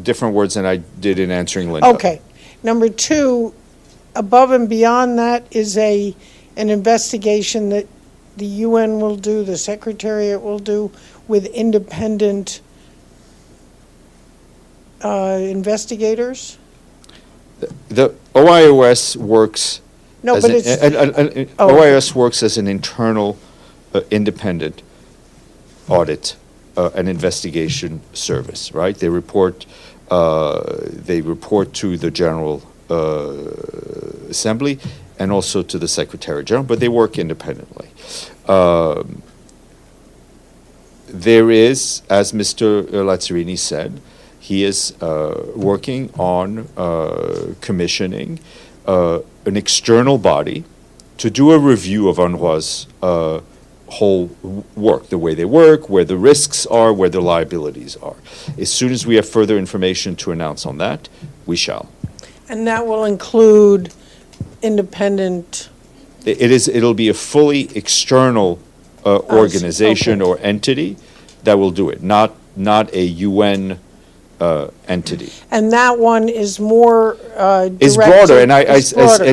different words than I did in answering Linda. Okay. Number two, above and beyond that is an investigation that the UN will do, the Secretariat will do, with independent investigators? The OIOS works. No, as but it's. OIOS works as an internal, independent audit and investigation service. Right? They report. They report to the General Assembly and also to the Secretary General, but they work independently. There is, as Mr. Lazzarini said, he is working on commissioning an external body to do a review of UNRWA's whole work, the way they work, where the risks are, where the liabilities are. As soon as we have further information to announce on that, we shall. And that will include independent. It'll be a fully external organization or entity that will do it, not a UN entity. And that one is more It's broader, and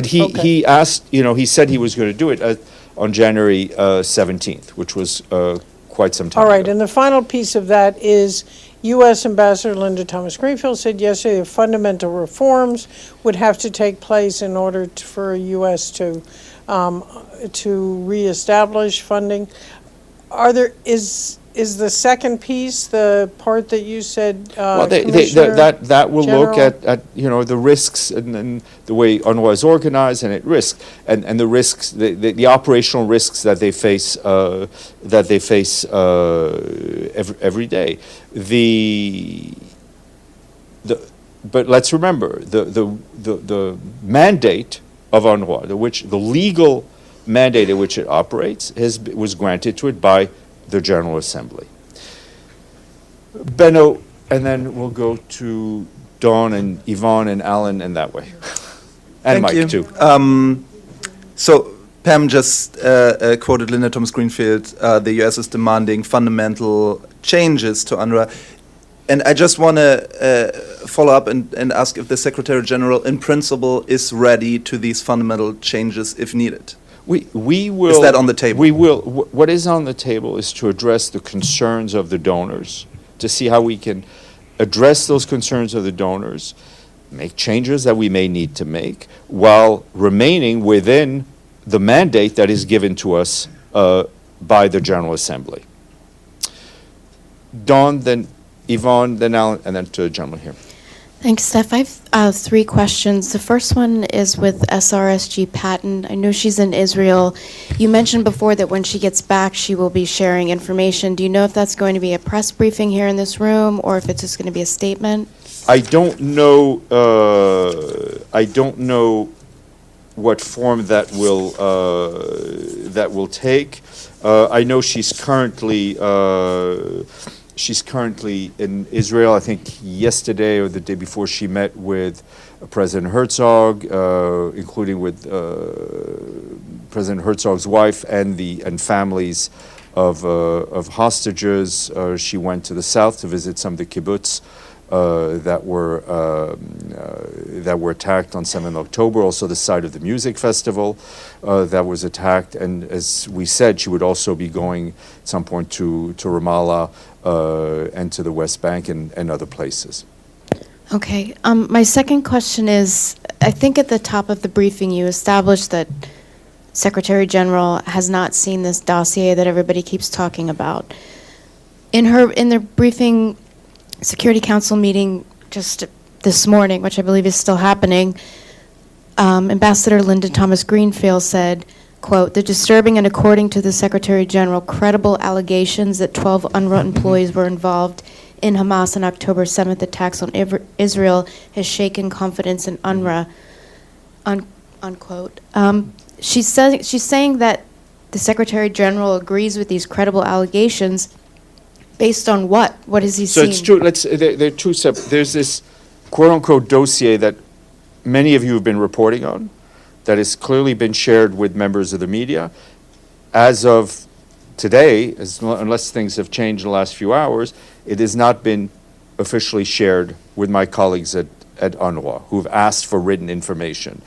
he asked, he said he was going to do it on January 17th, which was quite some time All right, ago. and the final piece of that is U.S. Ambassador Linda Thomas-Greenfield said yesterday that fundamental reforms would have to take place in order for U.S. to reestablish funding. is the second piece the part that you said, Well, Commissioner that will look General? at the risks and the way UNRWA is organized and the risks, the operational risks that they face every day. But let's remember the mandate of UNRWA, the legal mandate in which it operates, was granted to it by the General Assembly. Benno, and then we'll go to Dawn and Yvonne and Alan and that way. And Thank Mike, you. too. So Pam just quoted Linda Thomas-Greenfield, the U.S. is demanding fundamental changes to UNRWA. And I just want to follow up and ask if the Secretary General, in principle, is ready to these fundamental changes if needed. We will. Is that on the table? We will. What is on the table is to address the concerns of the donors, to see how we can address those concerns of the donors, make changes that we may need to make, while remaining within the mandate that is given to us by the General Assembly. Dawn, then Yvonne, then Alan, and then to the gentleman here. Thanks, Steph. I have 3 questions. The first one is with SRSG Patton. I know she's in Israel. You mentioned before that when she gets back, she will be sharing information. Do you know if that's going to be a press briefing here in this room, or if it's just going to be a statement? I don't know what form that will take. I know she's currently in Israel. I think yesterday or the day before she met with President Herzog, including with President Herzog's wife and families of hostages. She went to the south to visit some of the kibbutz that were attacked on 7th October, also the site of the music festival that was attacked. And as we said, she would also be going at some point to Ramallah and to the West Bank and other places. Okay. My second question is, I think at the top of the briefing you established that Secretary General has not seen this dossier that everybody keeps talking about. In the briefing Security Council meeting just this morning, which I believe is still happening, Ambassador Linda Thomas-Greenfield said, quote, "The disturbing and, according to the Secretary General, credible allegations that 12 UNRWA employees were involved in Hamas on October 7th attacks on Israel has shaken confidence in UNRWA," unquote. She's saying that the Secretary General agrees with these credible allegations. Based on what? What has he seen? So it's true. They're two separate. There's this quote-unquote dossier that many of you have been reporting on, that has clearly been shared with members of the media. As of today, unless things have changed in the last few hours, it has not been officially shared with my colleagues at UNRWA, who have asked for written information.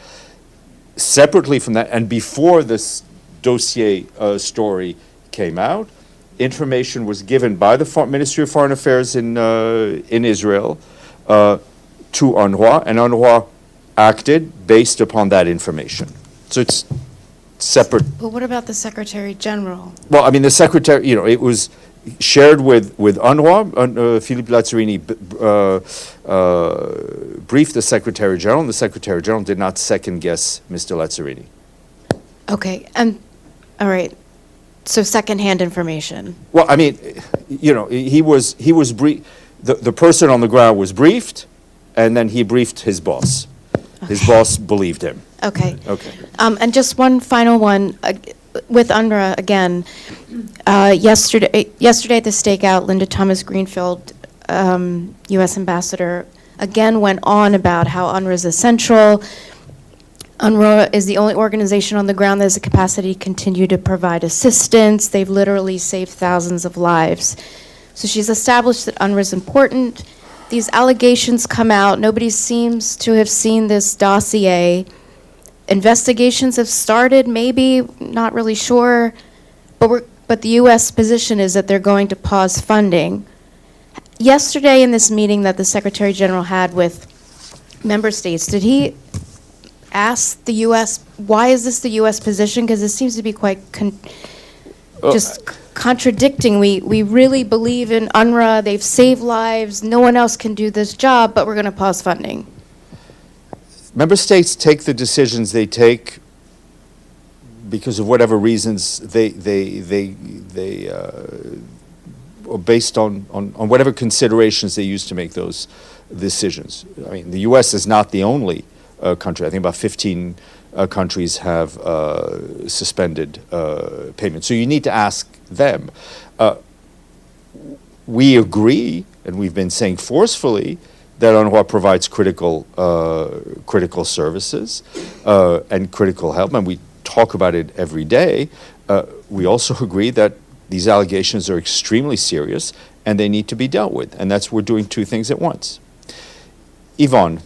Separately from that, and before this dossier story came out, information was given by the Ministry of Foreign Affairs in Israel to UNRWA, and UNRWA acted based upon that information. So it's separate. But what about the Secretary General? Well, I mean, the Secretary, it was shared with UNRWA. Philippe Lazzarini briefed the Secretary General, and the Secretary General did not second-guess Mr. Lazzarini. Okay, and, all right. So secondhand information. Well, I mean, he was briefed. The person on the ground was briefed, and then he briefed his boss. Okay. His boss believed him. Okay. Okay. And just one final one with UNRWA again. Yesterday at the stakeout, Linda Thomas-Greenfield, U.S. ambassador, again went on about how UNRWA is essential. UNRWA is the only organization on the ground that has the capacity to continue to provide assistance. They've literally saved thousands of lives. So she's established that UNRWA is important. These allegations come out. Nobody seems to have seen this dossier. Investigations have started, maybe, not really sure. But the U.S. position is that they're going to pause funding. Yesterday in this meeting that the Secretary General had with member states, did he ask the U.S., why is this the U.S. position? Because it seems to be quite contradicting. We really believe in UNRWA. They've saved lives. No one else can do this job, but we're going to pause funding. Member states take the decisions they take because of whatever reasons or based on whatever considerations they use to make those decisions. I mean, the U.S. is not the only country. I think about 15 countries have suspended payments. So you need to ask them. We agree, and we've been saying forcefully, that UNRWA provides critical services and critical help, and we talk about it every day. We also agree that these allegations are extremely serious and they need to be dealt with, and that's we're doing two things at once. Yvonne.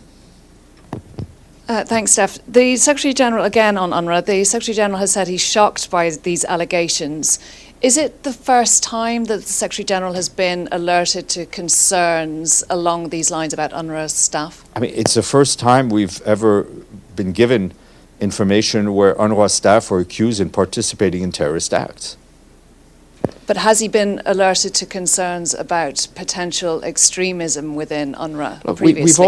Thanks, Steph. The Secretary General, again on UNRWA, the Secretary General has said he's shocked by these allegations. Is it the first time that the Secretary General has been alerted to concerns along these lines about UNRWA staff? I mean, it's the first time we've ever been given information where UNRWA staff are accused in participating in terrorist acts. But has he been alerted to concerns about potential extremism within UNRWA previously? We've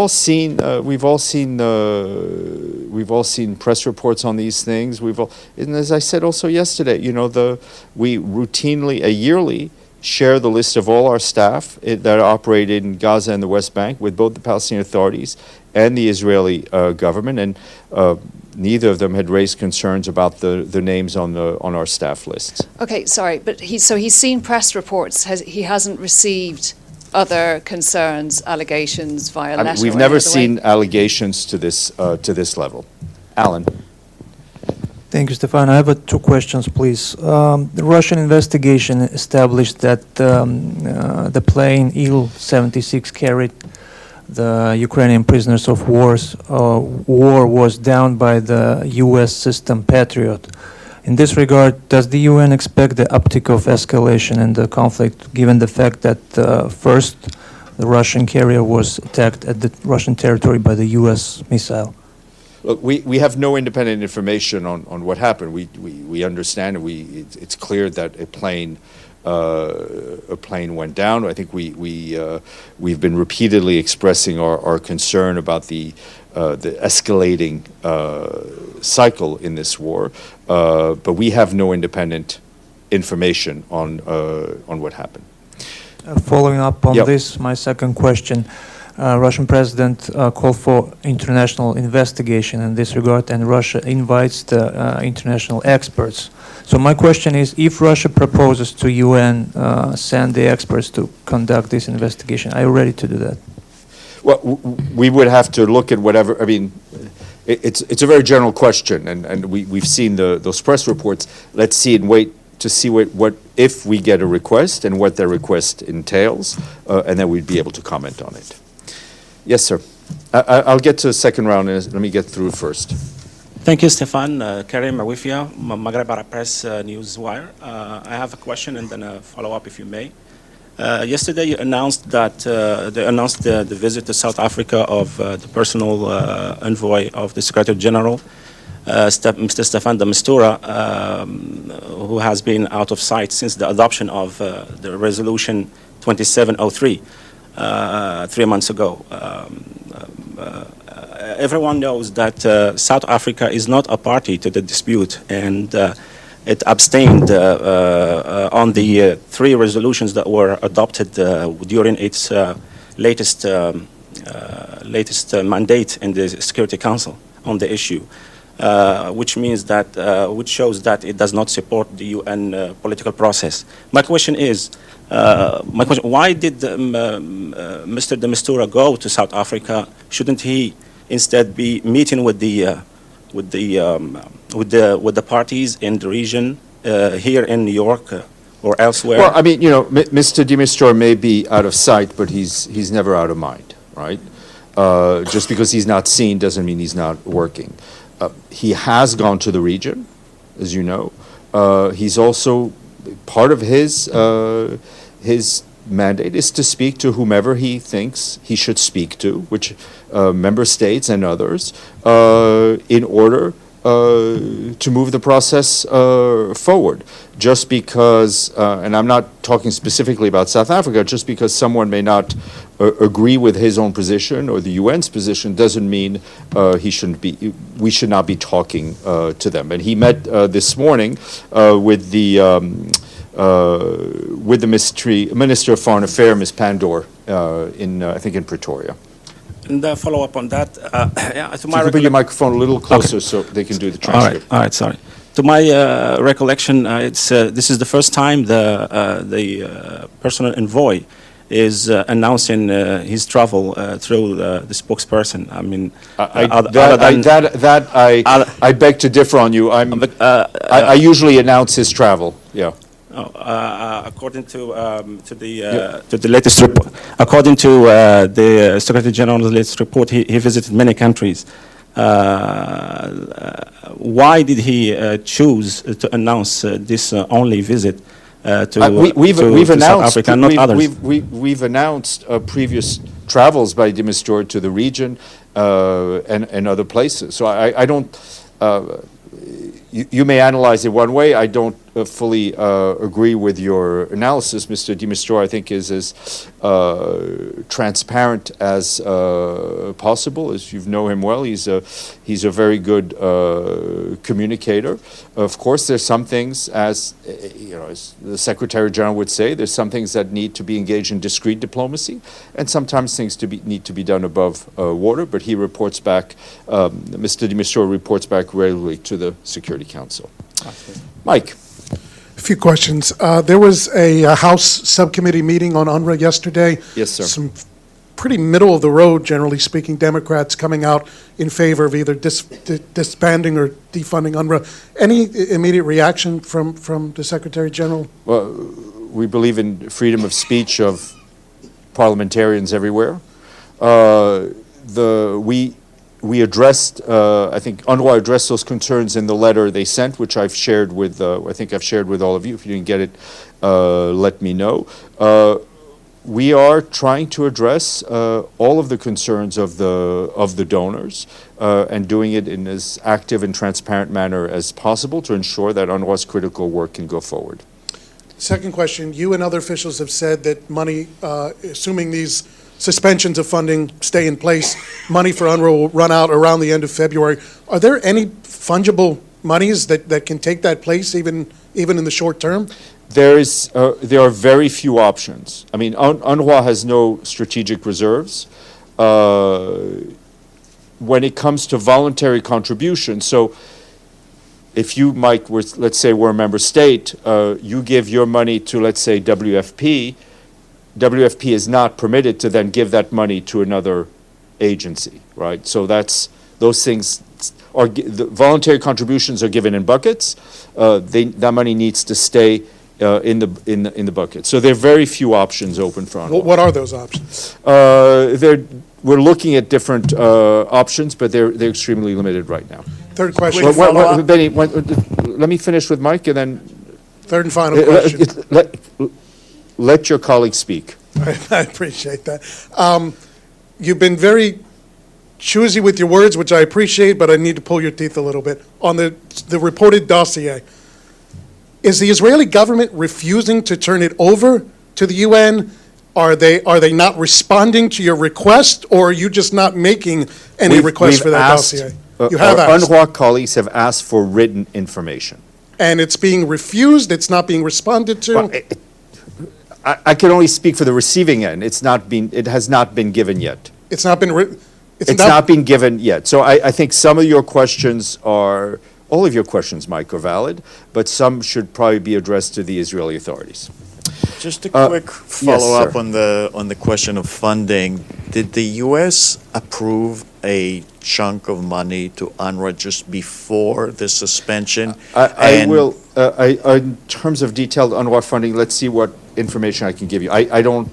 all seen press reports on these things. And as I said also yesterday, we routinely, yearly, share the list of all our staff that operate in Gaza and the West Bank with both the Palestinian Authorities and the Israeli government, and neither of them had raised concerns about the names on our staff lists. Okay, sorry, but he's seen press reports. He hasn't received other concerns, allegations via letter. We've never seen allegations to this level. Alan. Thank you, Stefan. I have two questions, please. The Russian investigation established that the plane Il-76 carried the Ukrainian prisoners of war was downed by the U.S. system Patriot. In this regard, does the UN expect the uptick of escalation in the conflict, given the fact that first the Russian carrier was attacked at the Russian territory by the U.S. missile? Look, we have no independent information on what happened. We understand, and it's clear that a plane went down. I think we've been repeatedly expressing our concern about the escalating cycle in this war, but we have no independent information on what happened. Following up on this, my second question. Russian president called for international investigation in this regard, and Russia invites the international experts. So my question is, if Russia proposes to UN send the experts to conduct this investigation, are you ready to do that? Well, we would have to look at whatever. I mean, it's a very general question, and we've seen those press reports. Let's see and wait to see what if we get a request and what the request entails, and then we'd be able to comment on it. Yes, sir. I'll get to the second round, and let me get through first. Thank you, Stefan. Karim Awifia, Maghreb Arab Press Newswire. I have a question and then a follow-up, if you may. Yesterday, you announced that they announced the visit to South Africa of the personal envoy of the Secretary General, Mr. Staffan de Mistura, who has been out of sight since the adoption of the resolution 2703. 3 months ago. Everyone knows that South Africa is not a party to the dispute, and it abstained on the 3 resolutions that were adopted during its latest mandate in the Security Council on the issue, which means that which shows that it does not support the UN political process. My question is, why did Mr. de Mistura go to South Africa? Shouldn't he instead be meeting with the parties in the region here in New York or elsewhere? Well, I mean, Mr. de Mistura may be out of sight, but he's never out of mind, right? Just because he's not seen doesn't mean he's not working. He has gone to the region, as you know. He's also part of his mandate is to speak to whomever he thinks he should speak to, which member states and others, in order to move the process forward. Just because, and I'm not talking specifically about South Africa, just because someone may not agree with his own position or the UN's position doesn't mean we should not be talking to them. And he met this morning with the Minister of Foreign Affairs, Ms. Pandor, I think in Pretoria. And follow up on that. To my put your microphone a little closer so they can do the transcript. All right, sorry. To my recollection, this is the first time the personal envoy is announcing his travel through the spokesperson. I mean, I beg to differ on you. I usually announce his travel. Yeah. According to the latest report, according to the Secretary General's latest report, he visited many countries. Why did he choose to announce this only visit we've announced South Africa, not others? We've announced previous travels by the Minister to the region and other places. So I don't. You may analyze it one way. I don't fully agree with your analysis. Mr. de Mistura, I think, is as transparent as possible. As you know him well, he's a very good communicator. Of course, there's some things, as the Secretary General would say, there's some things that need to be engaged in discreet diplomacy, and sometimes things need to be done above water. But he reports back. Mr. de Mistura reports back regularly to the Security Council. Mike. A few questions. There was a House subcommittee meeting on UNRWA yesterday. Yes, sir. Some pretty middle of the road, generally speaking, Democrats coming out in favor of either disbanding or defunding UNRWA. Any immediate reaction from the Secretary General? Well, we believe in freedom of speech of parliamentarians everywhere. We addressed, I think UNRWA addressed those concerns in the letter they sent, which I've shared with, I think I've shared with all of you. If you didn't get it, let me know. We are trying to address all of the concerns of the donors and doing it in as active and transparent manner as possible to ensure that UNRWA's critical work can go forward. Second question, you and other officials have said that money, assuming these suspensions of funding stay in place, money for UNRWA will run out around the end of February. Are there any fungible monies that can take that place even in the short term? There are very few options. I mean, UNRWA has no strategic reserves. When it comes to voluntary contributions, so if you, Mike, let's say we're a member state, you give your money to, let's say, WFP, WFP is not permitted to then give that money to another agency, right? So those things are, the voluntary contributions are given in buckets. That money needs to stay in the bucket. So there are very few options open for UNRWA. What are those options? We're looking at different options, but they're extremely limited right now. Third question. Benny, let me finish with Mike, and then third and final question. Let your colleague speak. I appreciate that. You've been very choosy with your words, which I appreciate, but I need to pull your teeth a little bit. On the reported dossier, is the Israeli government refusing to turn it over to the UN? Are they not responding to your request, or are you just not making any request for that dossier? You have asked. UNRWA colleagues have asked for written information. And it's being refused? It's not being responded to? Well, I can only speak for the receiving end. It has not been given yet. It's not been It's not been given yet. So I think some of your questions all of your questions, Mike, are valid, but some should probably be addressed to the Israeli authorities. Just a quick follow-up yes, on the question of funding. Did the U.S. approve a chunk of money to UNRWA just before the suspension? I will. In terms of detailed UNRWA funding, let's see what information I can give you. I don't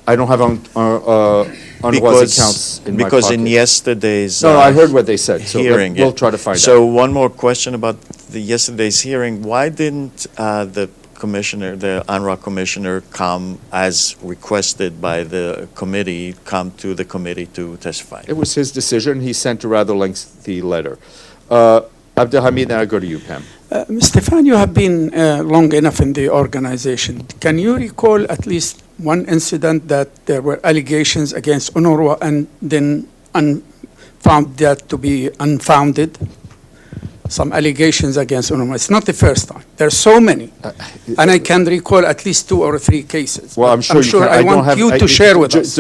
have UNRWA's accounts in my pocket. Because in yesterday's No, I heard what they said. So hearing, we'll try to find out. So one more question about yesterday's hearing. Why didn't the UNRWA commissioner, come as requested by the committee, come to the committee to testify? It was his decision. He sent a rather lengthy letter. Abdelhamid, then I go to you, Pam. Stefan, you have been long enough in the organization. Can you recall at least one incident that there were allegations against UNRWA and then found that to be unfounded? Some allegations against UNRWA. It's not the first time. There are so many. And I can recall at least 2 or 3 cases. Well, I'm sure I want you to share with us.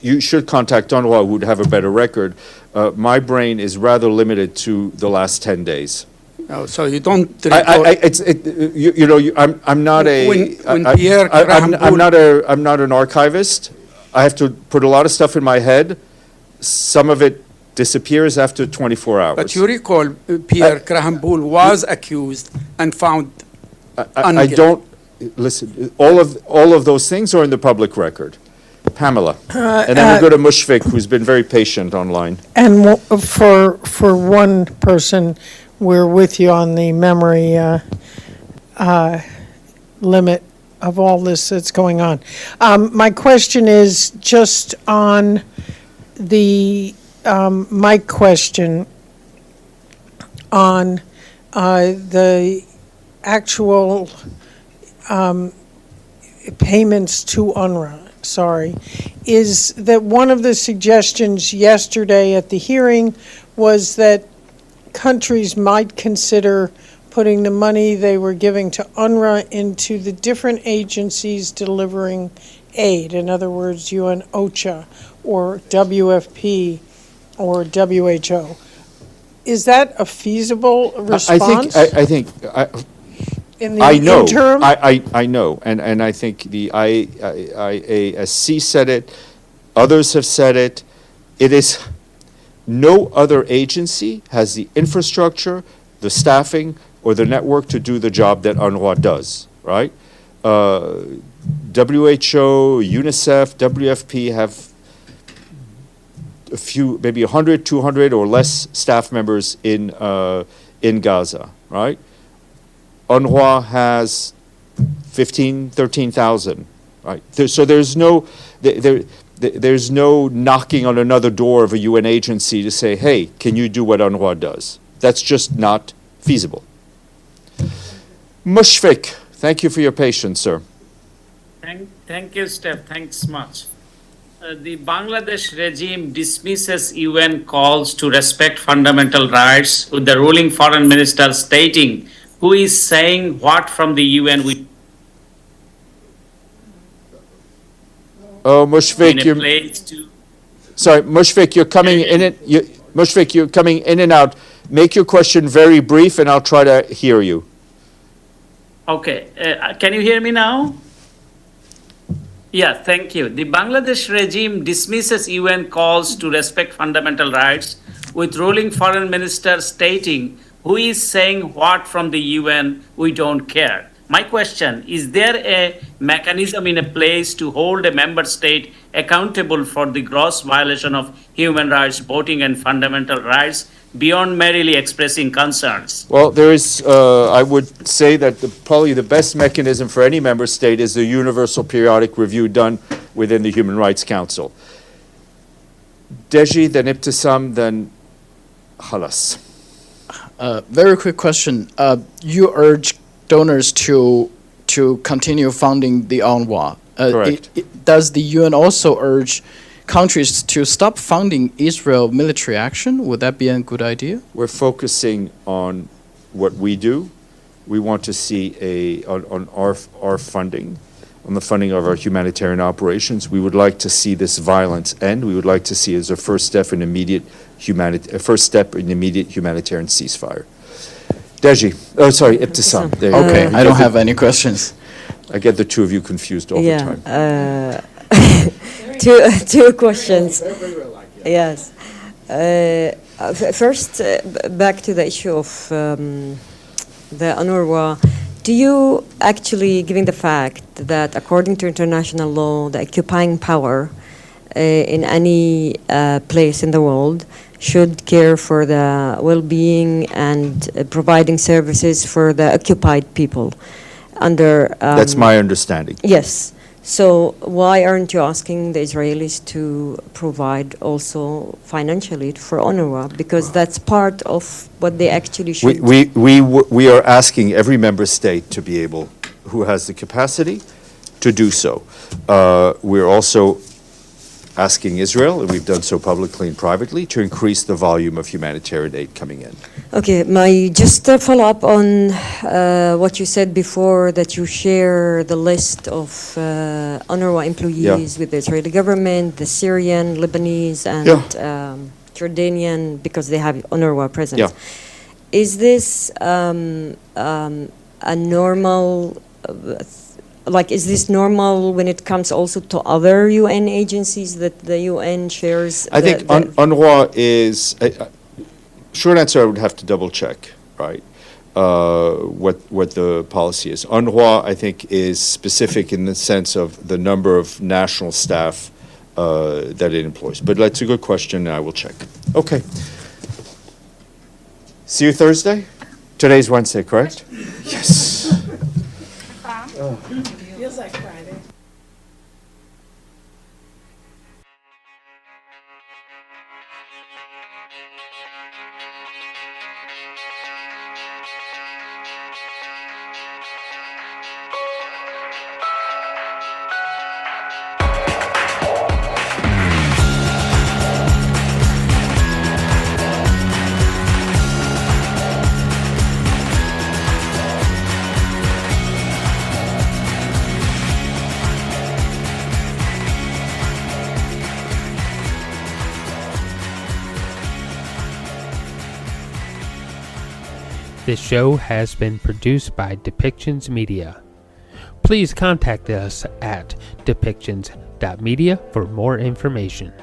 You should contact UNRWA, who would have a better record. My brain is rather limited to the last 10 days. Oh, so you don't recall. I'm not a. When Pierre I'm not an archivist. I have to put a lot of stuff in my head. Some of it disappears after 24 hours. But you recall Pierre Krahenbuhl was accused and found I don't listen. All of those things are in the public record. Pamela, and then we'll go to Mushfiq, who's been very patient online. And for one person, we're with you on the memory limit of all this that's going on. My question is just on the my question on the actual payments to UNRWA. Is that one of the suggestions yesterday at the hearing was that countries might consider putting the money they were giving to UNRWA into the different agencies delivering aid, in other words, UN OCHA or WFP or WHO. Is that a feasible response? I think in the interim? I know, and I think the IASC said it, others have said it. It is, no other agency has the infrastructure, the staffing, or the network to do the job that UNRWA does, right? WHO, UNICEF, WFP have a few, maybe 100, 200 or less staff members in Gaza, right? UNRWA has 15, 13,000, right? So there's no knocking on another door of a UN agency to say, hey, can you do what UNRWA does? That's just not feasible. Mushfiq, thank you for your patience, sir. Thank you, Steph. Thanks much. The Bangladesh regime dismisses UN calls to respect fundamental rights, with the ruling foreign minister stating who is saying what from the UN. Oh, Mushfiq, Mushfiq, you're coming in and Mushfiq, you're coming in and out. Make your question very brief, and I'll try to hear you. Okay, can you hear me now? Yeah, thank you. The Bangladesh regime dismisses UN calls to respect fundamental rights, with ruling foreign minister stating who is saying what from the UN, we don't care. My question, is there a mechanism in a place to hold a member state accountable for the gross violation of human rights, voting and fundamental rights beyond merely expressing concerns? Well, there is, I would say that probably the best mechanism for any member state is the universal periodic review done within the Human Rights Council. Deji, then Ibtisam, then Halas. Very quick question. You urge donors to continue funding the UNRWA. Correct. Does the UN also urge countries to stop funding Israel military action? Would that be a good idea? We're focusing on what we do. We want to see on our funding, on the funding of our humanitarian operations. We would like to see this violence end. We would like to see as a first step an immediate humanitarian ceasefire. Deji, Ibtisam. Okay, I don't have any questions. I get the two of you confused all the time. Two questions. Yes. First, back to the issue of the UNRWA. Do you actually, given the fact that according to international law, the occupying power in any place in the world should care for the well-being and providing services for the occupied people under... That's my understanding. Yes. So why aren't you asking the Israelis to provide also financially for UNRWA? Because that's part of what they actually should. We are asking every member state to be able, who has the capacity, to do so. We're also asking Israel, and we've done so publicly and privately, to increase the volume of humanitarian aid coming in. Okay, just a follow-up on what you said before, that you share the list of UNRWA employees with the Israeli government, the Syrian, Lebanese, and Jordanian, because they have UNRWA presence. Yeah. Is this a normal is this normal when it comes also to other UN agencies that the UN shares? I think UNRWA is, short answer, I would have to double check, right, what the policy is. UNRWA, I think, is specific in the sense of the number of national staff that it employs. But that's a good question, and I will check. Okay. See you Thursday? Today's Wednesday, correct? Yes. Feels like Friday. This show has been produced by Depictions Media. Please contact us at depictions.media for more information.